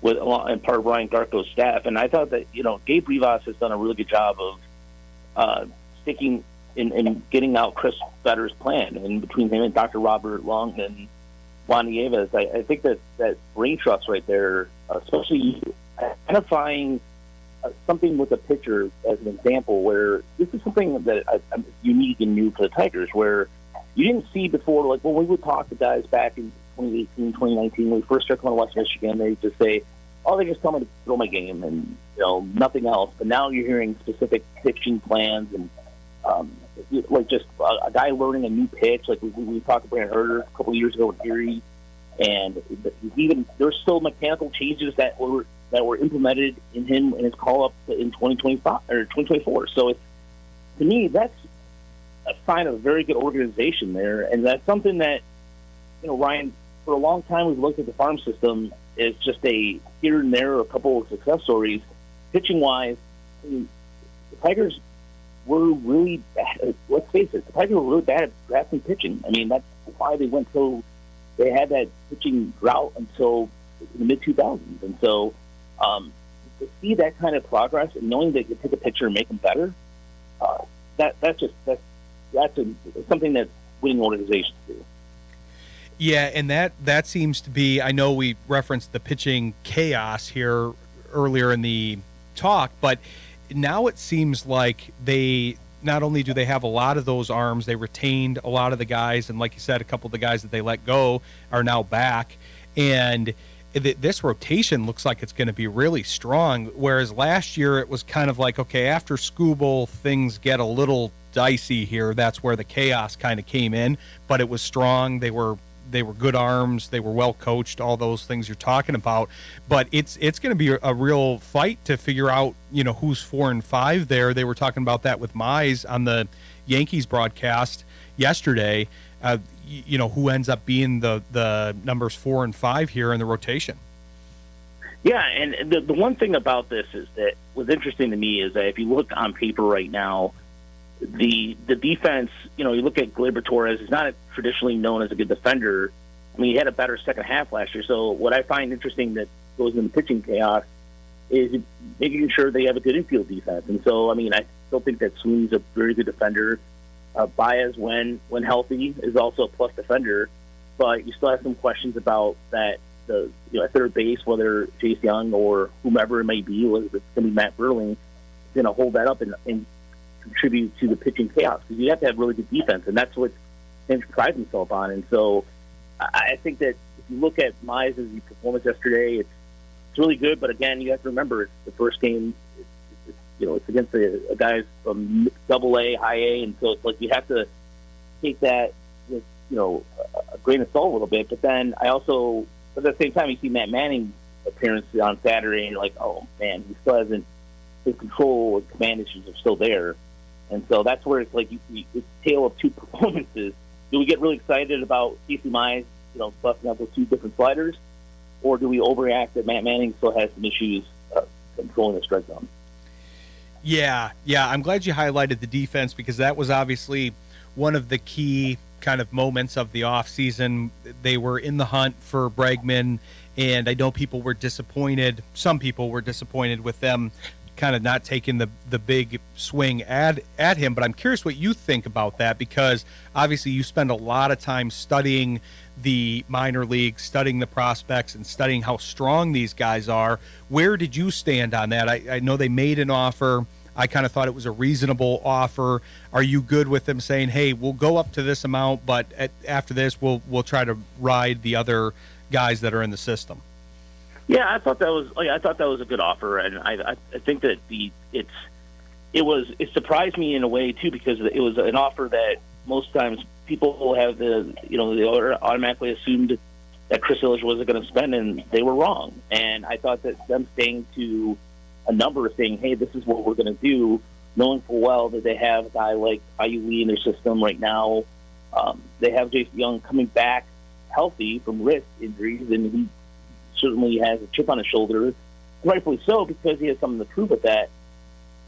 [SPEAKER 5] and part of Ryan Garco's staff. And I thought that Gabe Rivas has done a really good job of sticking in getting out Chris Federer's plan, and between him and Dr. Robert Long and Juan Nieves, I think that brain trust right there, especially identifying something with a pitcher as an example, where this is something that I'm unique and new for the Tigers, where you didn't see before. Like when we would talk to guys back in 2018, 2019, when we first started coming to West Michigan, they just say, "Oh, they just tell me to throw my game," and nothing else. But now you're hearing specific pitching plans and like just a guy learning a new pitch. Like we talked to Brandon Herter a couple of years ago with Erie, and even there's still mechanical changes that were implemented in him and his call up in 2025 or 2024. So it's, to me, that's a sign of a very good organization there, and that's something that Ryan, for a long time we've looked at the farm system as just a here and there, a couple of success stories. Pitching wise, the Tigers were really bad. Let's face it, the Tigers were really bad at drafting pitching. I mean, that's why they went so they had that pitching drought until the mid 2000s, and so to see that kind of progress and knowing that you take a pitcher and make them better, that's something that winning organizations do.
[SPEAKER 3] Yeah, and that seems to be, I know we referenced the pitching chaos here earlier in the talk, but now it seems like they not only do they have a lot of those arms, they retained a lot of the guys, and like you said, a couple of the guys that they let go are now back, and this rotation looks like it's going to be really strong, whereas last year it was kind of like, okay, after Skubal, things get a little dicey here, that's where the chaos kind of came in. But it was strong. They were good arms. They were well coached. All those things you're talking about. But it's going to be a real fight to figure out, who's 4 and 5 there. They were talking about that with Mize on the Yankees broadcast yesterday. Who ends up being the numbers 4 and 5 here in the rotation.
[SPEAKER 5] Yeah, and the one thing about this is that what's interesting to me is that if you look on paper right now, the defense, you look at Gleyber Torres, is not traditionally known as a good defender. I mean, he had a better second half last year. So what I find interesting that goes into pitching chaos is making sure they have a good infield defense. And so, I mean, I still think that Sweeney's a very good defender. Baez, when healthy, is also a plus defender. But you still have some questions about that. At third base, whether Chase Young or whomever it may be, whether it's going to be Matt Burling, is going to hold that up and contribute to the pitching chaos, because you have to have really good defense, and that's what James prides himself on. And so I think that if you look at Mize's performance yesterday, it's really good. But again, you have to remember it's the first game. It's against a guys from Double-A, High A, and so it's like you have to take that with a grain of salt a little bit. But then but at the same time, you see Matt Manning's appearance on Saturday, and you're like, oh, man, he still hasn't – his control and command issues are still there. And so that's where it's like it's a tale of two performances. Do we get really excited about Casey Mize, busting out those two different sliders, or do we overreact that Matt Manning still has some issues controlling the strike zone?
[SPEAKER 3] Yeah. I'm glad you highlighted the defense, because that was obviously one of the key kind of moments of the offseason. They were in the hunt for Bregman, and I know people were disappointed. Some people were disappointed with them kind of not taking the big swing at him. But I'm curious what you think about that, because obviously you spend a lot of time studying the minor leagues, studying the prospects, and studying how strong these guys are. Where did you stand on that? I know they made an offer. I kind of thought it was a reasonable offer. Are you good with them saying, hey, we'll go up to this amount, but after this, we'll try to ride the other guys that are in the system?
[SPEAKER 5] Yeah, I thought that was a good offer, and I think that it surprised me in a way too, because it was an offer that most times people have they automatically assumed that Chris Ilitch wasn't going to spend, and they were wrong. And I thought that them staying to a number, saying, hey, this is what we're going to do, knowing full well that they have a guy like Ayu Lee in their system right now. They have Jason Young coming back healthy from wrist injuries, and he certainly has a chip on his shoulder, rightfully so, because he has something to prove with that.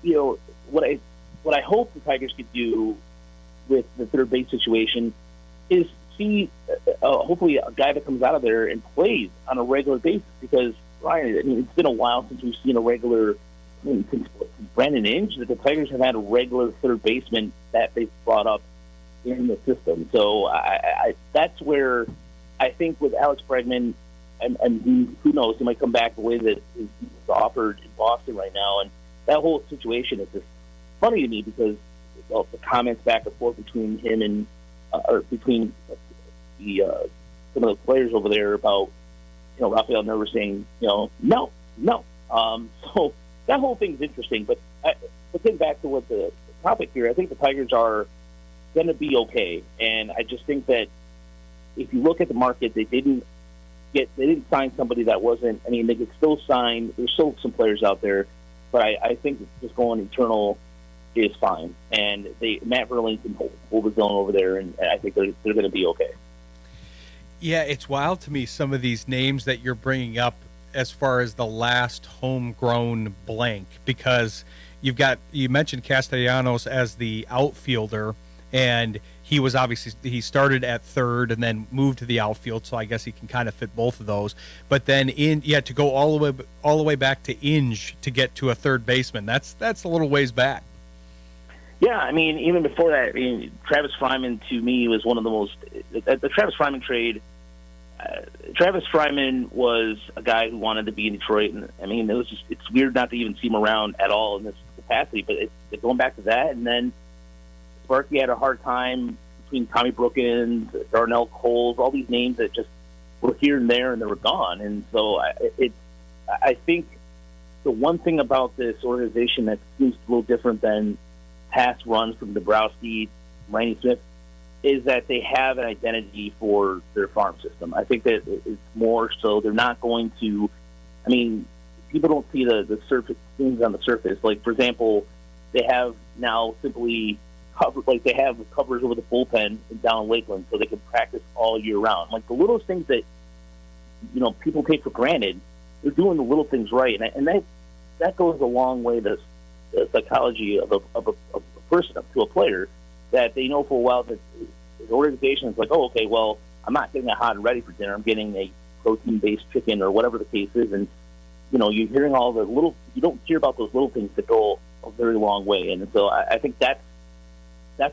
[SPEAKER 5] What I hope the Tigers could do with the third base situation is see hopefully a guy that comes out of there and plays on a regular basis, because Ryan, it's been a while since we've seen a regular, since Brandon Inge, that the Tigers have had a regular third baseman that they've brought up in the system. So that's where I think with Alex Bregman, and who knows, he might come back the way that he's offered in Boston right now. And that whole situation is just funny to me, because the comments back and forth between him and between some of the players over there about Rafael Nerva saying no. So that whole thing's interesting. But getting back to what the topic here, I think the Tigers are going to be okay. And I just think that if you look at the market, they didn't sign somebody that wasn't. I mean, they could still sign. There's still some players out there, but I think just going internal is fine. And Matt Burling can hold his own over there, and I think they're going to be okay.
[SPEAKER 3] Yeah, it's wild to me, some of these names that you're bringing up as far as the last homegrown blank, because you mentioned Castellanos as the outfielder, and he started at third and then moved to the outfield, so I guess he can kind of fit both of those. But then to go all the way back to Inge to get to a third baseman, that's a little ways back.
[SPEAKER 5] Yeah, I mean, even before that, Travis Fryman to me was one of the most. The Travis Fryman trade. Travis Fryman was a guy who wanted to be in Detroit, and I mean, it's weird not to even see him around at all in this capacity. But going back to that, and then Sparky had a hard time between Tommy Brookins, Darnell Coles, all these names that just were here and there, and they were gone. And so I think the one thing about this organization that seems a little different than past runs from Dabrowski, Randy Smith, is that they have an identity for their farm system. I think that it's more so they're not going to, I mean, people don't see the surface things on the surface. Like, for example, they have now simply covered, like they have covers over the bullpen down in Lakeland so they can practice all year round. Like the little things that, people take for granted, they're doing the little things right. And that goes a long way to the psychology of a person, to a player, that they know for a while that the organization is like, oh, okay, well, I'm not getting a hot and ready for dinner. I'm getting a protein-based chicken or whatever the case is. And, you're hearing all the little, you don't hear about those little things that go a very long way. And so I think that's the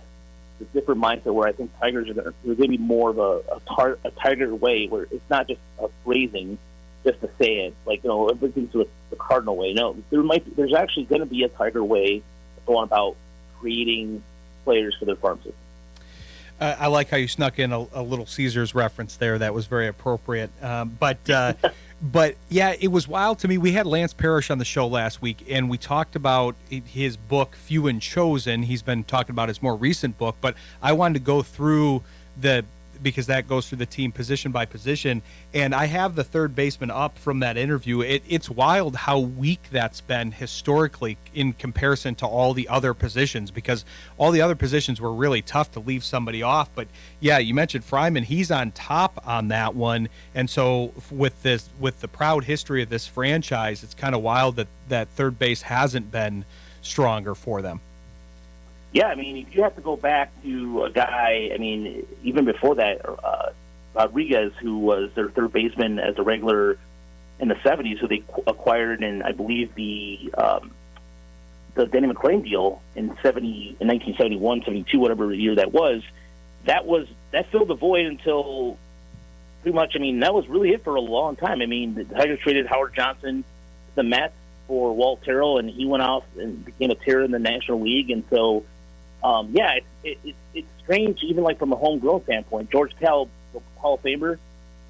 [SPEAKER 5] different mindset where I think Tigers are going to be more of a Tiger way, where it's not just a phrasing just to say it, like, everything's the Cardinal way. No, there's actually going to be a Tiger way going about creating players for their farm system.
[SPEAKER 3] I like how you snuck in a little Caesars reference there. That was very appropriate. But yeah, it was wild to me. We had Lance Parrish on the show last week, and we talked about his book, Few and Chosen. He's been talking about his more recent book, but I wanted to go through because that goes through the team position by position, and I have the third baseman up from that interview. It's wild how weak that's been historically in comparison to all the other positions, because all the other positions were really tough to leave somebody off. But yeah, you mentioned Fryman, he's on top on that one. And so with the proud history of this franchise, it's kind of wild that third base hasn't been stronger for them.
[SPEAKER 5] Yeah, I mean, if you have to go back to a guy, I mean, even before that, Rodriguez, who was their third baseman as a regular in the 70s, who they acquired in, I believe, the Denny McClain deal in 1971, 72, whatever year that filled the void until pretty much, I mean, that was really it for a long time. I mean, the Tigers traded Howard Johnson to the Mets for Walt Terrell, and he went off and became a terror in the National League. And so, it's strange, even like from a homegrown standpoint. George Kell, the Hall of Famer,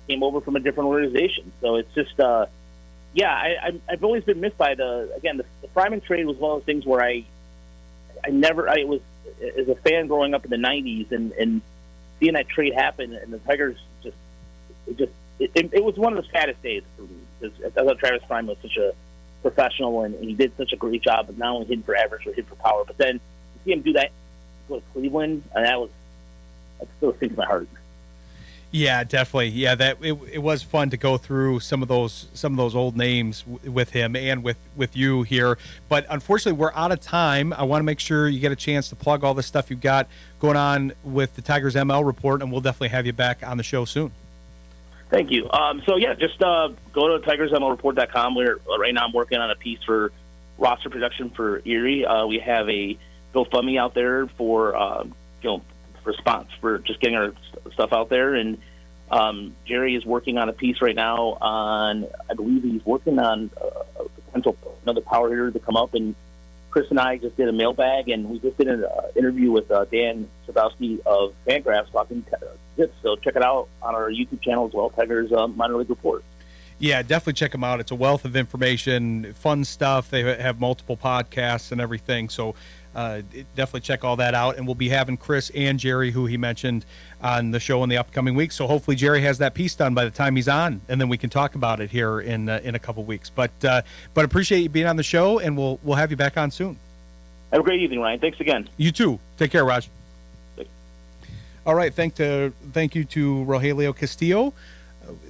[SPEAKER 5] came over from a different organization. So it's just, I've always been missed by the Fryman trade was one of those things where I was, as a fan growing up in the 90s and seeing that trade happen, and the Tigers it was one of the saddest days for me, because I thought Travis Fryman was such a professional, and he did such a great job of not only hitting for average but hitting for power. But then to see him do that, go to Cleveland, and that still sings my heart.
[SPEAKER 3] Yeah, definitely. Yeah, that it was fun to go through some of those old names with him and with you here. But unfortunately, we're out of time. I want to make sure you get a chance to plug all the stuff you've got going on with the Tigers ML report, and we'll definitely have you back on the show soon.
[SPEAKER 5] Thank you. Just go to TigersMLReport.com. Right now I'm working on a piece for roster production for Erie. We have a GoFundMe out there for response for just getting our stuff out there. And Jerry is working on a piece right now on, I believe he's working on a potential another power hitter to come up. And Chris and I just did a mailbag, and we just did an interview with Dan Sabowski of Fangraphs talking Zips. So check it out on our YouTube channel as well, Tigers Minor League Report.
[SPEAKER 3] Yeah, definitely check them out. It's a wealth of information, fun stuff. They have multiple podcasts and everything. So definitely check all that out. And we'll be having Chris and Jerry, who he mentioned, on the show in the upcoming weeks. So hopefully Jerry has that piece done by the time he's on, and then we can talk about it here in a couple weeks. But appreciate you being on the show, and we'll have you back on soon.
[SPEAKER 5] Have a great evening, Ryan. Thanks again.
[SPEAKER 3] You too. Take care, Raj. All right. Thank you to Rogelio Castillo.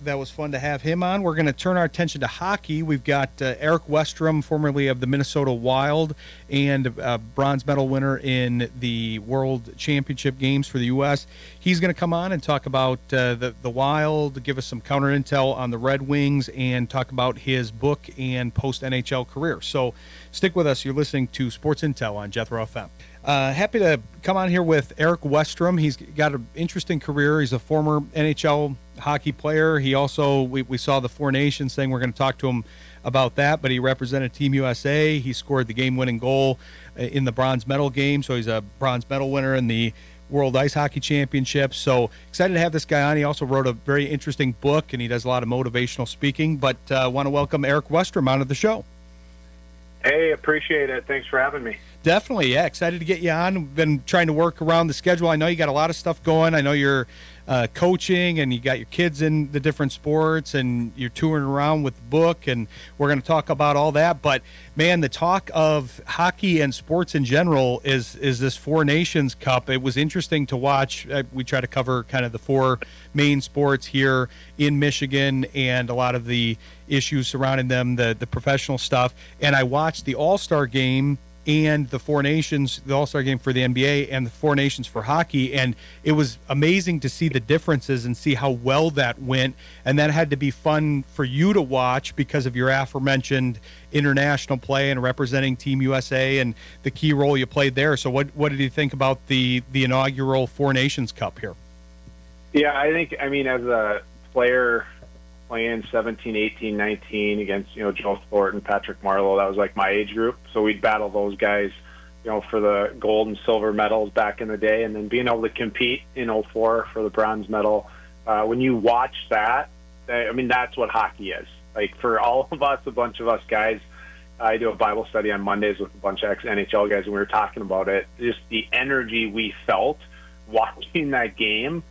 [SPEAKER 3] That was fun to have him on. We're going to turn our attention to hockey. We've got Erik Westrum, formerly of the Minnesota Wild and bronze medal winner in the World Championship games for the U.S. He's going to come on and talk about the Wild, give us some counter intel on the Red Wings, and talk about his book and post-NHL career. So stick with us. You're listening to Sports Intel on Jethro FM. Happy to come on here with Erik Westrum. He's got an interesting career. He's a former NHL hockey player. He also, we saw the Four Nations thing. We're going to talk to him about that, but he represented Team USA. He scored the game-winning goal in the bronze medal game, so he's a bronze medal winner in the World Ice Hockey Championships. So excited to have this guy on. He also wrote a very interesting book, and he does a lot of motivational speaking. But want to welcome Erik Westrum onto the show.
[SPEAKER 6] Hey, appreciate it. Thanks for having me.
[SPEAKER 3] Definitely, yeah. Excited to get you on. We've been trying to work around the schedule. I know you got a lot of stuff going. I know you're coaching and you got your kids in the different sports and you're touring around with the book, and we're going to talk about all that. But, man, the talk of hockey and sports in general is this Four Nations Cup. It was interesting to watch. We try to cover kind of the four main sports here in Michigan and a lot of the issues surrounding them, the professional stuff. And I watched the All-Star game and the Four Nations, the All-Star game for the NBA and the Four Nations for hockey, and it was amazing to see the differences and see how well that went. And that had to be fun for you to watch because of your aforementioned international play and representing Team USA and the key role you played there. So what did you think about the inaugural Four Nations Cup here?
[SPEAKER 6] Yeah, I mean, as a player playing 17, 18, 19 against, Joe Thornton, Patrick Marleau, that was like my age group. So we'd battle those guys, for the gold and silver medals back in the day, and then being able to compete in 04 for the bronze medal. When you watch that, I mean, that's what hockey is. Like, for all of us, a bunch of us guys, I do a Bible study on Mondays with a bunch of ex-NHL guys, and we were talking about it. Just the energy we felt watching that game.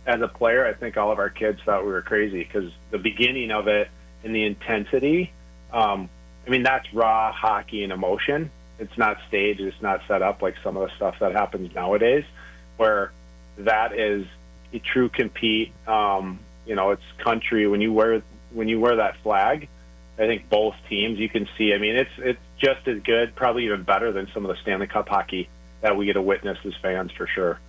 [SPEAKER 6] As a player, I think all of our kids thought we were crazy because the beginning of it and the intensity, I mean, that's raw hockey and emotion. It's not staged. It's not set up like some of the stuff that happens nowadays, where that is a true compete. It's country. When you wear that flag, I think both teams, you can see, I mean, it's just as good, probably even better than some of the Stanley Cup hockey that we get to witness as fans for sure.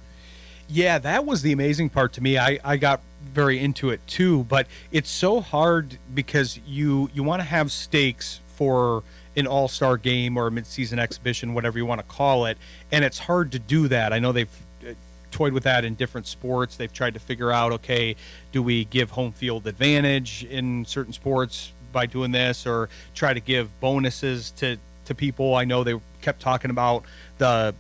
[SPEAKER 3] Yeah, that was the amazing part to me. I got very into it too, but it's so hard because you want to have stakes for an all-star game or a midseason exhibition, whatever you want to call it, and it's hard to do that. I know they've toyed with that in different sports. They've tried to figure out, okay, do we give home field advantage in certain sports by doing this, or try to give bonuses to people? I know they kept talking about the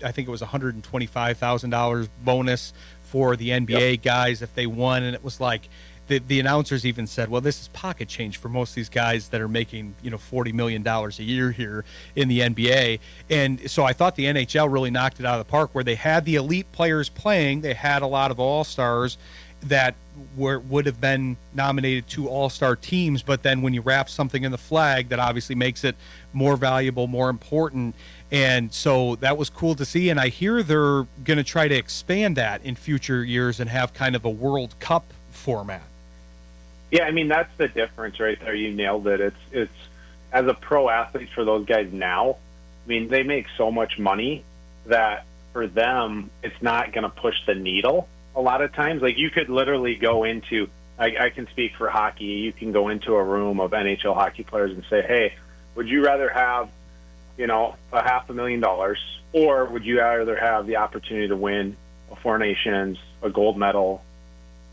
[SPEAKER 3] I think it was $125,000 bonus for the NBA guys if they won, and it was like the announcers even said, well, this is pocket change for most of these guys that are making $40 million a year here in the NBA. And so I thought the NHL really knocked it out of the park, where they had the elite players playing. They had a lot of all-stars that would have been nominated to all-star teams, but then when you wrap something in the flag, that obviously makes it more valuable, more important. And so that was cool to see, and I hear they're going to try to expand that in future years and have kind of a World Cup format.
[SPEAKER 6] Yeah, I mean, that's the difference right there. You nailed it. It's as a pro athlete for those guys now, I mean, they make so much money that for them, it's not going to push the needle. A lot of times, like, you could literally go into, I can speak for hockey, you can go into a room of NHL hockey players and say, hey, would you rather have, $500,000, or would you rather have the opportunity to win a Four Nations, a gold medal,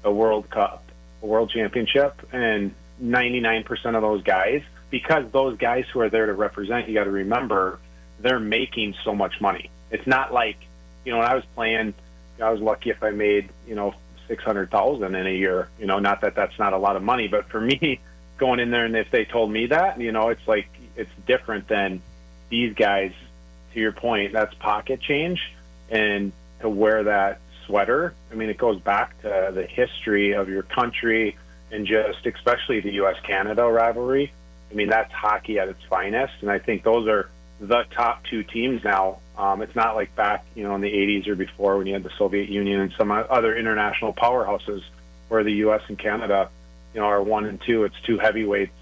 [SPEAKER 6] a World Cup, a World Championship? And 99% of those guys, because those guys who are there to represent, you got to remember, they're making so much money. It's not like, when I was playing, I was lucky if I made, $600,000 in a year. Not that that's not a lot of money, but for me, going in there, and if they told me that, it's like, it's different than these guys. To your point, that's pocket change. And to wear that sweater, I mean, it goes back to the history of your country and just especially the U.S.-Canada rivalry. I mean, that's hockey at its finest, and I think those are the top two teams now. It's not like back, in the 80s or before when you had the Soviet Union and some other international powerhouses where the U.S. and Canada, are 1 and 2. It's two heavyweights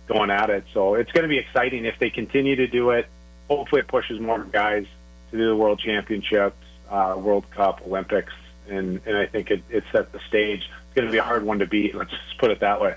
[SPEAKER 6] going at it. So it's going to be exciting if they continue to do it. Hopefully it pushes more guys to do the World Championships, World Cup, Olympics, and I think it sets the stage. It's going to be a hard one to beat. Let's just put it that way.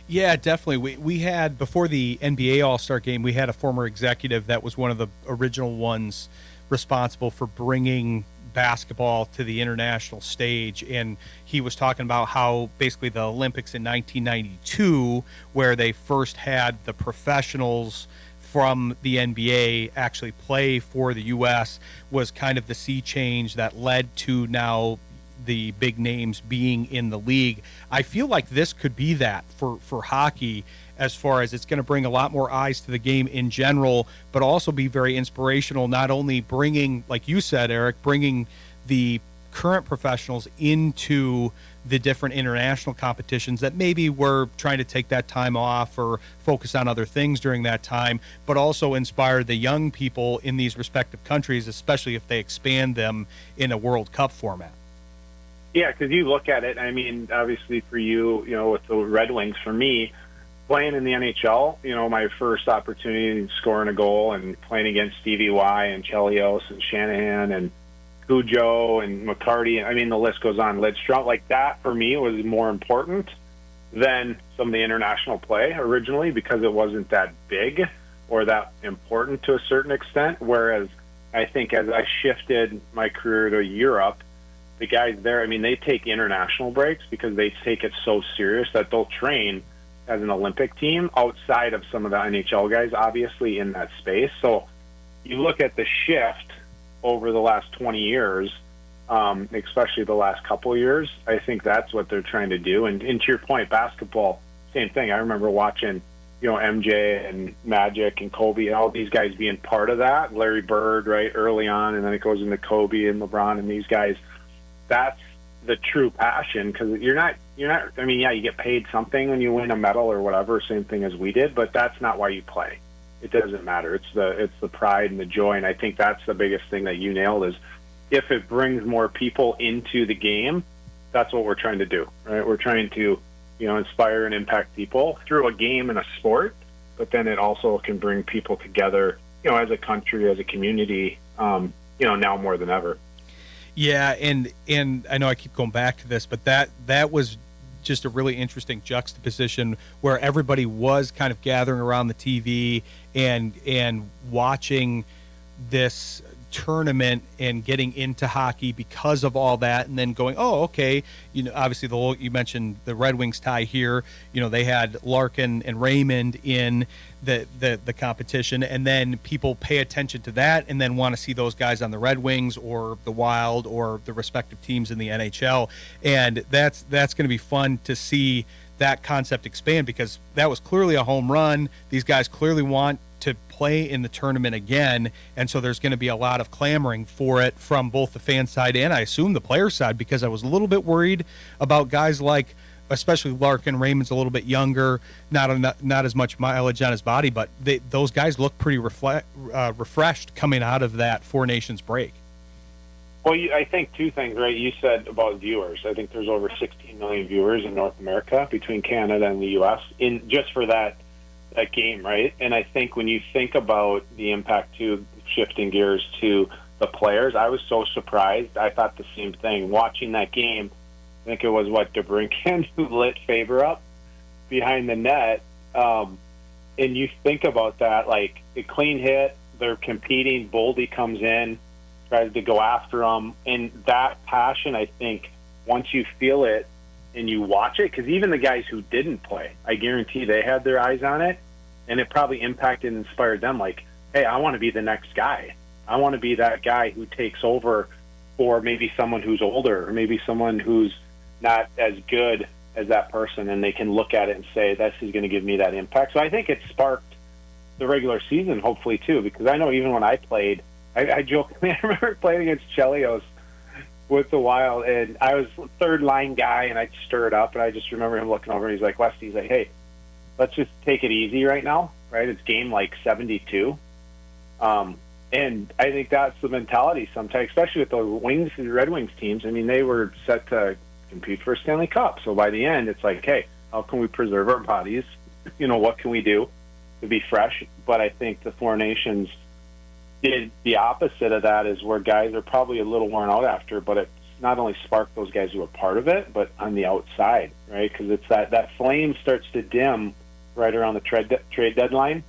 [SPEAKER 3] Yeah, definitely. We had, before the NBA All-Star Game, we had a former executive that was one of the original ones responsible for bringing basketball to the international stage, and he was talking about how basically the Olympics in 1992, where they first had the professionals from the NBA actually play for the U.S., was kind of the sea change that led to now the big names being in the league. I feel like this could be that for hockey, as far as it's going to bring a lot more eyes to the game in general, but also be very inspirational, not only bringing, like you said, Eric, bringing the current professionals into the different international competitions that maybe were trying to take that time off or focus on other things during that time, but also inspire the young people in these respective countries, especially if they expand them in a World Cup format.
[SPEAKER 6] Yeah, because you look at it, I mean, obviously for you, with the Red Wings, for me, playing in the NHL, my first opportunity scoring a goal and playing against Stevie Y and Chelios and Shanahan and Cujo and McCarty, I mean, the list goes on. Lidstrom, like that for me was more important than some of the international play originally, because it wasn't that big or that important to a certain extent. Whereas I think as I shifted my career to Europe, the guys there, I mean, they take international breaks because they take it so serious that they'll train as an Olympic team outside of some of the NHL guys, obviously, in that space. So you look at the shift over the last 20 years, especially the last couple of years, I think that's what they're trying to do. And to your point, basketball, same thing. I remember watching, MJ and Magic and Kobe and all these guys being part of that. Larry Bird, right, early on, and then it goes into Kobe and LeBron and these guys. That's the true passion, because you're not, I mean, yeah, you get paid something when you win a medal or whatever, same thing as we did, but that's not why you play. It doesn't matter. It's the pride and the joy, and I think that's the biggest thing that you nailed is if it brings more people into the game, that's what we're trying to do, right? We're trying to, inspire and impact people through a game and a sport, but then it also can bring people together, as a country, as a community, now more than ever.
[SPEAKER 3] Yeah, and I know I keep going back to this, but that was just a really interesting juxtaposition where everybody was kind of gathering around the TV and watching this tournament and getting into hockey because of all that, and then going, oh, okay, obviously you mentioned the Red Wings tie here, they had Larkin and Raymond in the competition, and then people pay attention to that and then want to see those guys on the Red Wings or the Wild or the respective teams in the NHL, and that's going to be fun to see that concept expand, because that was clearly a home run. These guys clearly want to play in the tournament again, and so there's going to be a lot of clamoring for it from both the fan side and I assume the player side, because I was a little bit worried about guys like, especially Larkin. Raymond's a little bit younger, not as much mileage on his body, but those guys look pretty refreshed coming out of that Four Nations break.
[SPEAKER 6] Well, I think two things, right? You said about viewers. I think there's over 16 million viewers in North America between Canada and the U.S. in just for that game, right? And I think when you think about the impact to shifting gears to the players, I was so surprised. I thought the same thing. Watching that game, I think it was, DeBrincat who lit Faber up behind the net. And you think about that, like a clean hit, they're competing, Boldy comes in, tries to go after them. And that passion, I think, once you feel it and you watch it, because even the guys who didn't play, I guarantee they had their eyes on it, and it probably impacted and inspired them like, hey, I want to be the next guy. I want to be that guy who takes over for maybe someone who's older or maybe someone who's not as good as that person, and they can look at it and say, this is going to give me that impact. So I think it sparked the regular season, hopefully, too, because I know even when I played, I jokingly, I remember playing against Chelios with the Wild, and I was third line guy, and I'd stir it up, and I just remember him looking over, and he's like, Westy, he's like, hey, let's just take it easy right now, right? It's game like 72. And I think that's the mentality sometimes, especially with the Wings and Red Wings teams. I mean, they were set to compete for a Stanley Cup. So by the end, it's like, hey, how can we preserve our bodies? What can we do to be fresh? But I think the Four Nations did the opposite of that, is where guys are probably a little worn out after, but it's not only sparked those guys who are part of it, but on the outside, right? Because it's that flame starts to dim right around the trade deadline.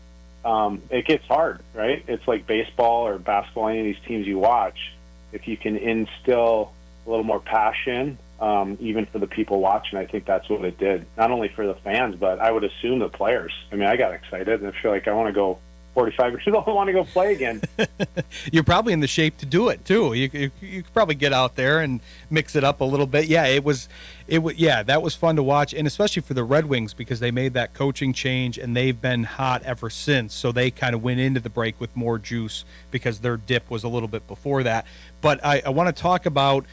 [SPEAKER 6] It gets hard, right? It's like baseball or basketball, any of these teams you watch. If you can instill a little more passion, even for the people watching, I think that's what it did. Not only for the fans, but I would assume the players. I mean, I got excited and I feel like I want to go 45 years old, I want to go play again.
[SPEAKER 3] You're probably in the shape to do it too. You could probably get out there and mix it up a little bit. Yeah, that was fun to watch, and especially for the Red Wings because they made that coaching change and they've been hot ever since. So they kind of went into the break with more juice because their dip was a little bit before that. But I want to talk about.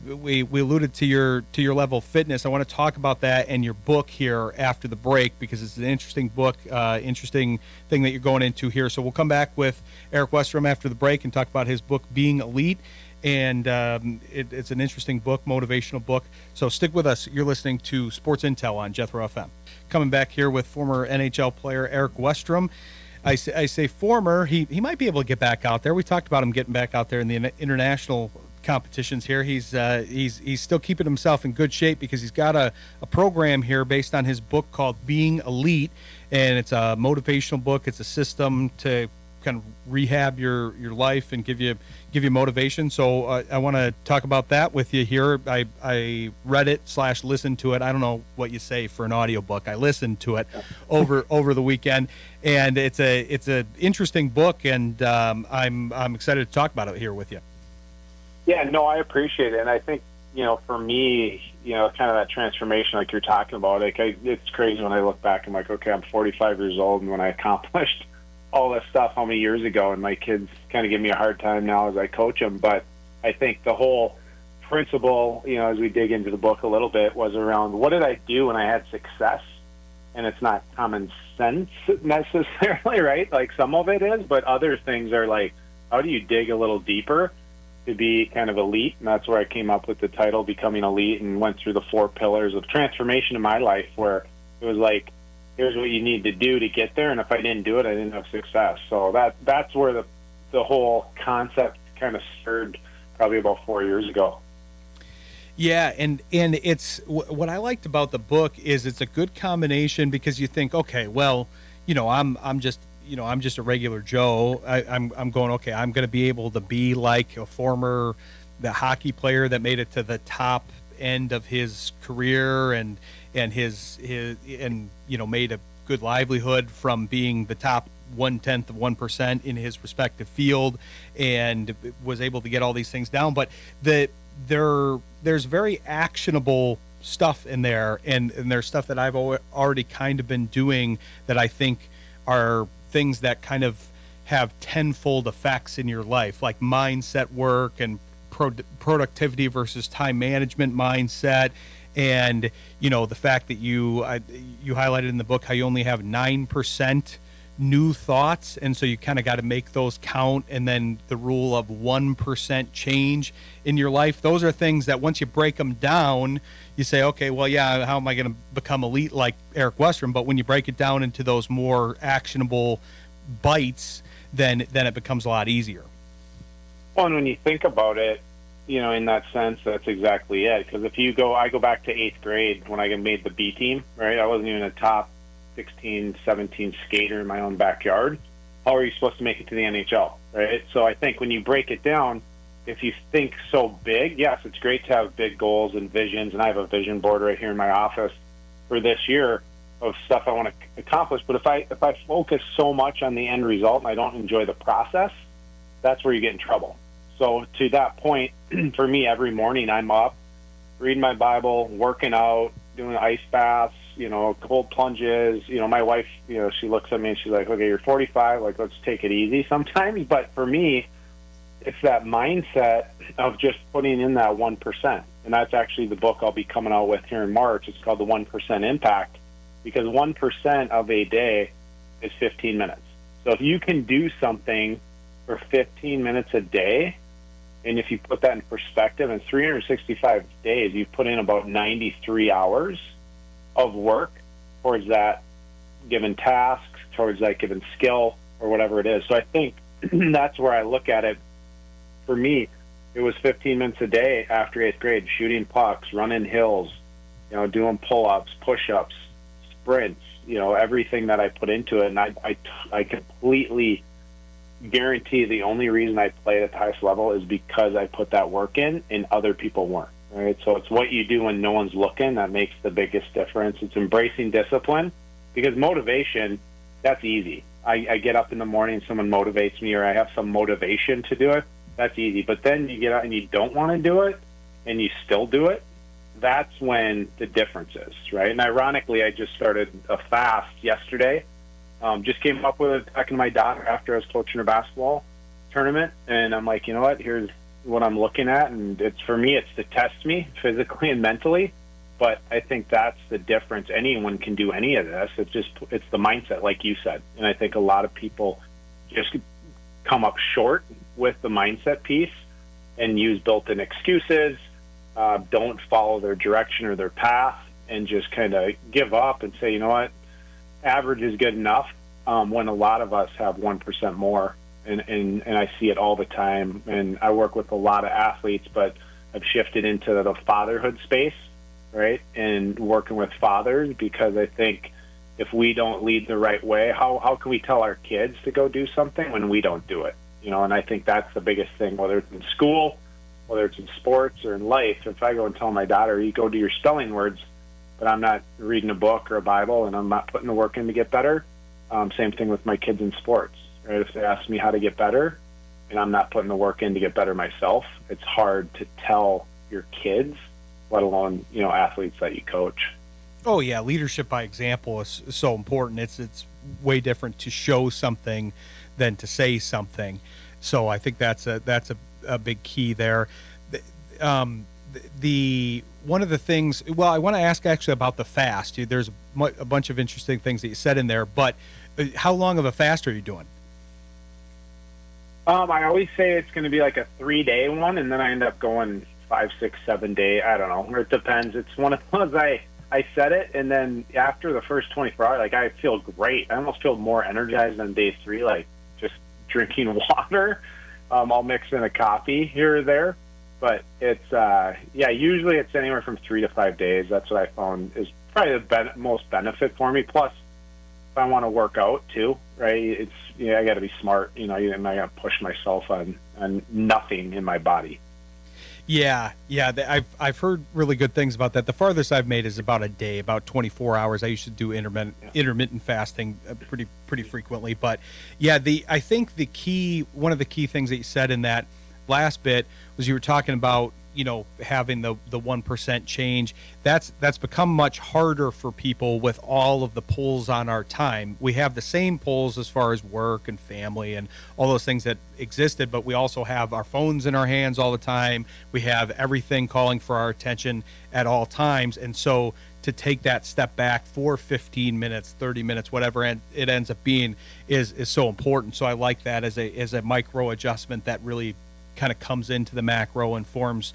[SPEAKER 3] We alluded to your level of fitness. I want to talk about that and your book here after the break because it's an interesting book, interesting thing that you're going into here. So we'll come back with Erik Westrum after the break and talk about his book, Being Elite. And it's an interesting book, motivational book. So stick with us. You're listening to Sports Intel on Jethro FM. Coming back here with former NHL player Erik Westrum. I say former. He might be able to get back out there. We talked about him getting back out there in the international competitions here. He's still keeping himself in good shape because he's got a program here based on his book called Being Elite, and it's a motivational book. It's a system to kind of rehab your life and give you motivation. So I want to talk about that with you here. I read it / listened to it. I don't know what you say for an audiobook. I listened to it over the weekend, and it's a interesting book, and I'm excited to talk about it here with you.
[SPEAKER 6] Yeah, no, I appreciate it. And I think, for me, kind of that transformation like you're talking about, it's crazy when I look back. I'm like, okay, I'm 45 years old, and when I accomplished all this stuff how many years ago, and my kids kind of give me a hard time now as I coach them. But I think the whole principle, as we dig into the book a little bit, was around what did I do when I had success? And it's not common sense necessarily, right? Like some of it is, but other things are like, how do you dig a little deeper to be kind of elite? And that's where I came up with the title, Becoming Elite, and went through the 4 pillars of transformation in my life, where it was like, here's what you need to do to get there, and if I didn't do it, I didn't have success. So that's where the whole concept kind of stirred probably about 4 years ago.
[SPEAKER 3] Yeah, and it's what I liked about the book is it's a good combination because you think, okay, well, I'm just a regular Joe. I'm going, okay, I'm going to be able to be like the hockey player that made it to the top end of his career and made a good livelihood from being the top 1/10 of 1% in his respective field and was able to get all these things down. But there's very actionable stuff in there, and there's stuff that I've already kind of been doing that I think are things that kind of have tenfold effects in your life, like mindset work and productivity versus time management mindset. And, the fact that you highlighted in the book how you only have 9% new thoughts. And so you kind of got to make those count. And then the rule of 1% change in your life. Those are things that once you break them down, you say, okay, well, yeah, how am I going to become elite like Erik Westrum? But when you break it down into those more actionable bites, then it becomes a lot easier.
[SPEAKER 6] Well, and when you think about it, in that sense, that's exactly it. Because I go back to 8th grade when I made the B team, right? I wasn't even a top 16, 17 skater in my own backyard. How are you supposed to make it to the NHL, right? So I think when you break it down, if you think so big, yes, it's great to have big goals and visions. And I have a vision board right here in my office for this year of stuff I want to accomplish. But if I focus so much on the end result and I don't enjoy the process, that's where you get in trouble. So to that point, for me, every morning I'm up, reading my Bible, working out, doing ice baths, cold plunges. My wife, she looks at me and she's like, okay, you're 45, like, let's take it easy sometimes. But for me, it's that mindset of just putting in that 1%. And that's actually the book I'll be coming out with here in March. It's called The 1% Impact, because 1% of a day is 15 minutes. So if you can do something for 15 minutes a day, and if you put that in perspective, in 365 days, you put in about 93 hours of work towards that given task, towards that given skill, or whatever it is. So I think that's where I look at it. For me, it was 15 minutes a day after 8th grade, shooting pucks, running hills, doing pull-ups, push-ups, sprints, everything that I put into it. And I completely guarantee the only reason I played at the highest level is because I put that work in and other people weren't, right? So it's what you do when no one's looking that makes the biggest difference. It's embracing discipline, because motivation, that's easy. I get up in the morning, someone motivates me, or I have some motivation to do it. That's easy. But then you get out and you don't want to do it, and you still do it. That's when the difference is, right? And ironically, I just started a fast yesterday. Just came up with it talking to my daughter after I was coaching her basketball tournament, and I'm like, you know what? Here's what I'm looking at, and it's for me, it's to test me physically and mentally. But I think that's the difference. Anyone can do any of this. It's the mindset, like you said. And I think a lot of people just come up short with the mindset piece and use built-in excuses, don't follow their direction or their path, and just kind of give up and say, you know what, average is good enough, when a lot of us have 1% more. And I see it all the time. And I work with a lot of athletes, but I've shifted into the fatherhood space, right, and working with fathers, because I think if we don't lead the right way, how can we tell our kids to go do something when we don't do it? You know, and I think that's the biggest thing, whether it's in school, whether it's in sports or in life. If I go and tell my daughter, you go do your spelling words, but I'm not reading a book or a Bible and I'm not putting the work in to get better, same thing with my kids in sports, right? If they ask me how to get better and I'm not putting the work in to get better myself, it's hard to tell your kids, let alone, you know, athletes that you coach.
[SPEAKER 3] Oh yeah, leadership by example is so important. It's way different to show something than to say something. So I think that's a big key there. The one of the things, well, I want to ask actually about the fast. There's a bunch of interesting things that you said in there, but how long of a fast are you doing?
[SPEAKER 6] I always say it's going to be like a 3-day one, and then I end up going 5, 6, 7 day. I don't know. It depends. It's one of those I set it, and then after the first 24 hours, like, I feel great. I almost feel more energized than day 3, like just drinking water. I'll mix in a coffee here or there, but it's usually it's anywhere from 3 to 5 days. That's what I found is probably the most benefit for me. Plus, if I want to work out too, right? I got to be smart. You know, I'm not gonna push myself on nothing in my body.
[SPEAKER 3] Yeah. I've heard really good things about that. The farthest I've made is about a day, about 24 hours. I used to do intermittent fasting pretty frequently. But yeah, I think one of the key things that you said in that last bit was you were talking about, you know, having the 1% change. That's become much harder for people with all of the pulls on our time. We have the same pulls as far as work and family and all those things that existed, but we also have our phones in our hands all the time. We have everything calling for our attention at all times. And so to take that step back for 15 minutes, 30 minutes, whatever it ends up being is so important. So I like that as a micro adjustment that really kind of comes into the macro and forms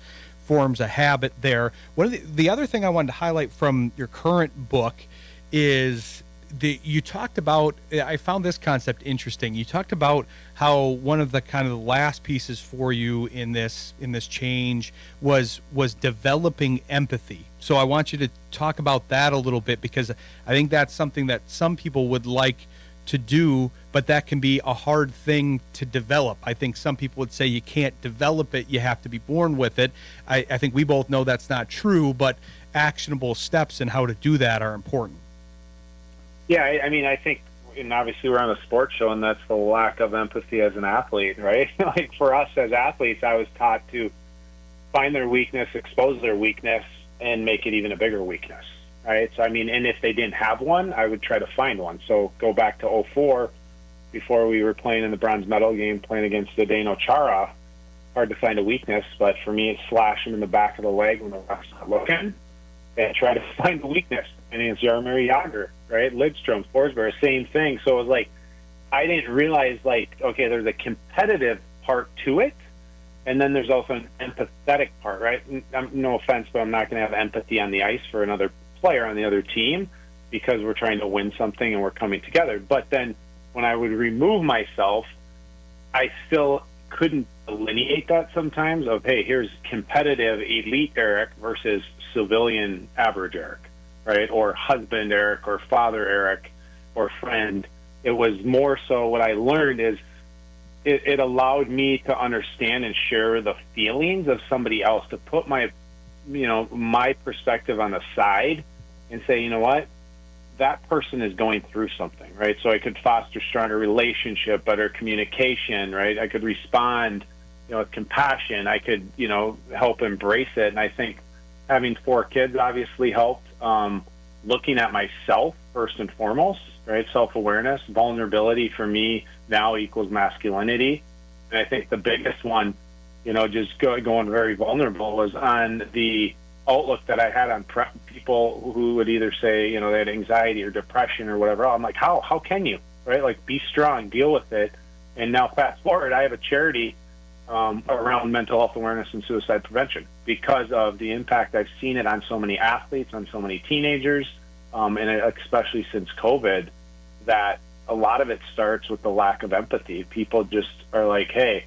[SPEAKER 3] a habit there. One of the other thing I wanted to highlight from your current book is you talked about, I found this concept interesting. You talked about how one of the kind of the last pieces for you in this change was developing empathy. So I want you to talk about that a little bit, because I think that's something that some people would like to do, but that can be a hard thing to develop. I think some people would say you can't develop it, you have to be born with it. I think we both know that's not true, but actionable steps in how to do that are important.
[SPEAKER 6] Yeah, I mean, I think, and obviously we're on a sports show, and that's the lack of empathy as an athlete, right? Like for us as athletes, I was taught to find their weakness, expose their weakness, and make it even a bigger weakness. Right. So, I mean, and if they didn't have one, I would try to find one. So go back to 2004, before we were playing in the bronze medal game, playing against the Dano Chara. Hard to find a weakness, but for me, it's slash him in the back of the leg when the ref's not looking and try to find the weakness. And it's Jaromir Jagr, right? Lidstrom, Forsberg, same thing. So it was like, I didn't realize, like, okay, there's a competitive part to it. And then there's also an empathetic part, right? No offense, but I'm not going to have empathy on the ice for another player on the other team because we're trying to win something and we're coming together. But then when I would remove myself, I still couldn't delineate that sometimes of, hey, here's competitive elite Erik versus civilian average Erik, right? Or husband Erik or father Erik or friend. It was more so what I learned is it allowed me to understand and share the feelings of somebody else, to put my perspective on the side and say, you know what, that person is going through something, right? So I could foster stronger relationship, better communication, right? I could respond, with compassion. I could, help embrace it. And I think having 4 kids obviously helped. Looking at myself first and foremost, right? Self-awareness, vulnerability for me now equals masculinity. And I think the biggest one, just going very vulnerable was on the outlook that I had on people who would either say, they had anxiety or depression or whatever. I'm like, how can you, right? Like, be strong, deal with it. And now fast forward, I have a charity around mental health awareness and suicide prevention because of the impact I've seen it on so many athletes, on so many teenagers, and especially since COVID, that a lot of it starts with the lack of empathy. People just are like, hey,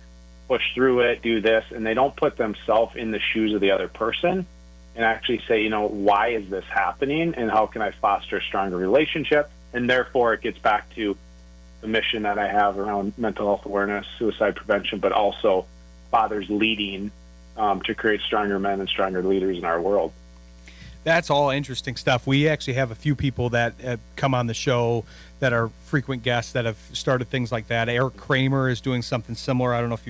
[SPEAKER 6] push through it, do this, and they don't put themselves in the shoes of the other person and actually say, why is this happening and how can I foster a stronger relationship? And therefore it gets back to the mission that I have around mental health awareness, suicide prevention, but also fathers leading to create stronger men and stronger leaders in our world.
[SPEAKER 3] That's all interesting stuff. We actually have a few people that come on the show that are frequent guests that have started things like that. Eric Kramer is doing something similar. I don't know if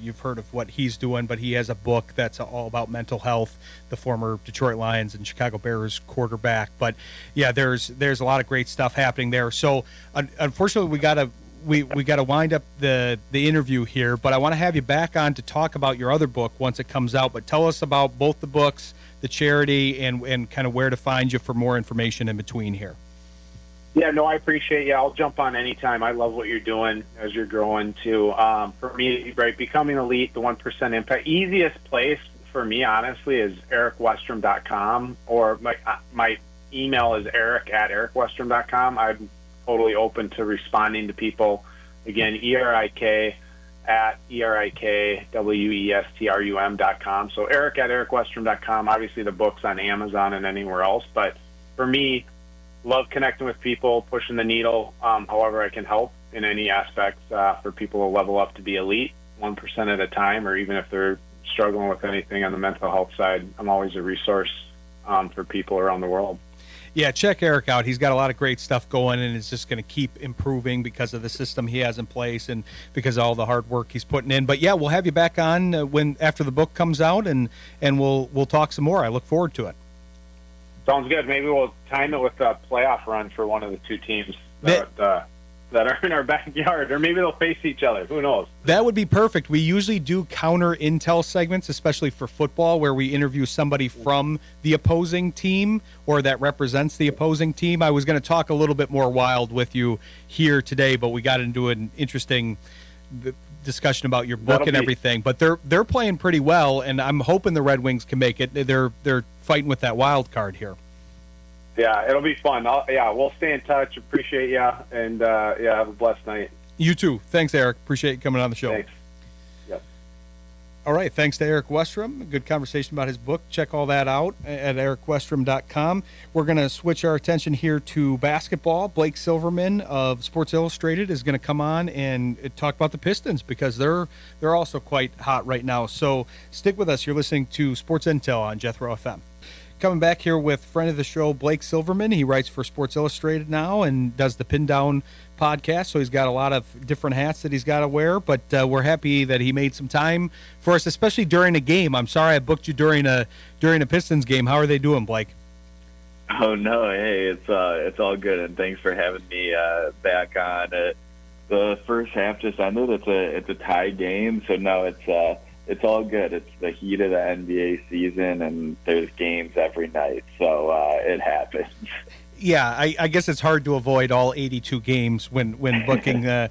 [SPEAKER 3] you've heard of what he's doing, but he has a book that's all about mental health, the former Detroit Lions and Chicago Bears quarterback. But yeah, there's a lot of great stuff happening there. So unfortunately, we got to wind up the interview here, but I want to have you back on to talk about your other book once it comes out. But tell us about both the books, the charity, and kind of where to find you for more information in between here.
[SPEAKER 6] Yeah, no, I appreciate you. I'll jump on anytime. I love what you're doing as you're growing too. For me, right, becoming elite, the 1% impact, easiest place for me, honestly, is erikwestrum.com, or my email is eric@erikwestrum.com. I'm totally open to responding to people. Again, erikwestrum.com. So eric@erikwestrum.com. Obviously, the book's on Amazon and anywhere else. But for me, love connecting with people, pushing the needle, however I can help in any aspects for people to level up to be elite, 1% at a time, or even if they're struggling with anything on the mental health side, I'm always a resource for people around the world.
[SPEAKER 3] Yeah, check Eric out. He's got a lot of great stuff going, and it's just going to keep improving because of the system he has in place and because of all the hard work he's putting in. But yeah, we'll have you back on after the book comes out, and we'll talk some more. I look forward to it.
[SPEAKER 6] Sounds good. Maybe we'll time it with a playoff run for one of the 2 teams that are in our backyard, or maybe they'll face each other. Who knows?
[SPEAKER 3] That would be perfect. We usually do counter intel segments, especially for football, where we interview somebody from the opposing team or that represents the opposing team. I was going to talk a little bit more wild with you here today, but we got into an interesting discussion about your book and everything. But they're playing pretty well, and I'm hoping the Red Wings can make it. They're fighting with that wild card here.
[SPEAKER 6] Yeah, it'll be fun. We'll stay in touch. Appreciate you, and have a blessed night.
[SPEAKER 3] You too. Thanks, Eric. Appreciate you coming on the show.
[SPEAKER 6] Thanks. Yep.
[SPEAKER 3] All right. Thanks to Erik Westrum. Good conversation about his book. Check all that out at erikwestrum.com. We're going to switch our attention here to basketball. Blake Silverman of Sports Illustrated is going to come on and talk about the Pistons because they're also quite hot right now. So stick with us. You're listening to Sports Intel on Jethro FM. Coming back here with friend of the show, Blake Silverman. He writes for Sports Illustrated now and does the Pin Down podcast, so he's got a lot of different hats that he's got to wear, but we're happy that he made some time for us, especially during a game. I'm sorry I booked you during a Pistons game. How are they doing, Blake?
[SPEAKER 7] Oh, no, hey, it's all good, and thanks for having me back on. The first half just ended. It's a tie game, so no, it's all good. It's the heat of the NBA season, and there's games every night, so it happens.
[SPEAKER 3] Yeah, I guess it's hard to avoid all 82 games when booking the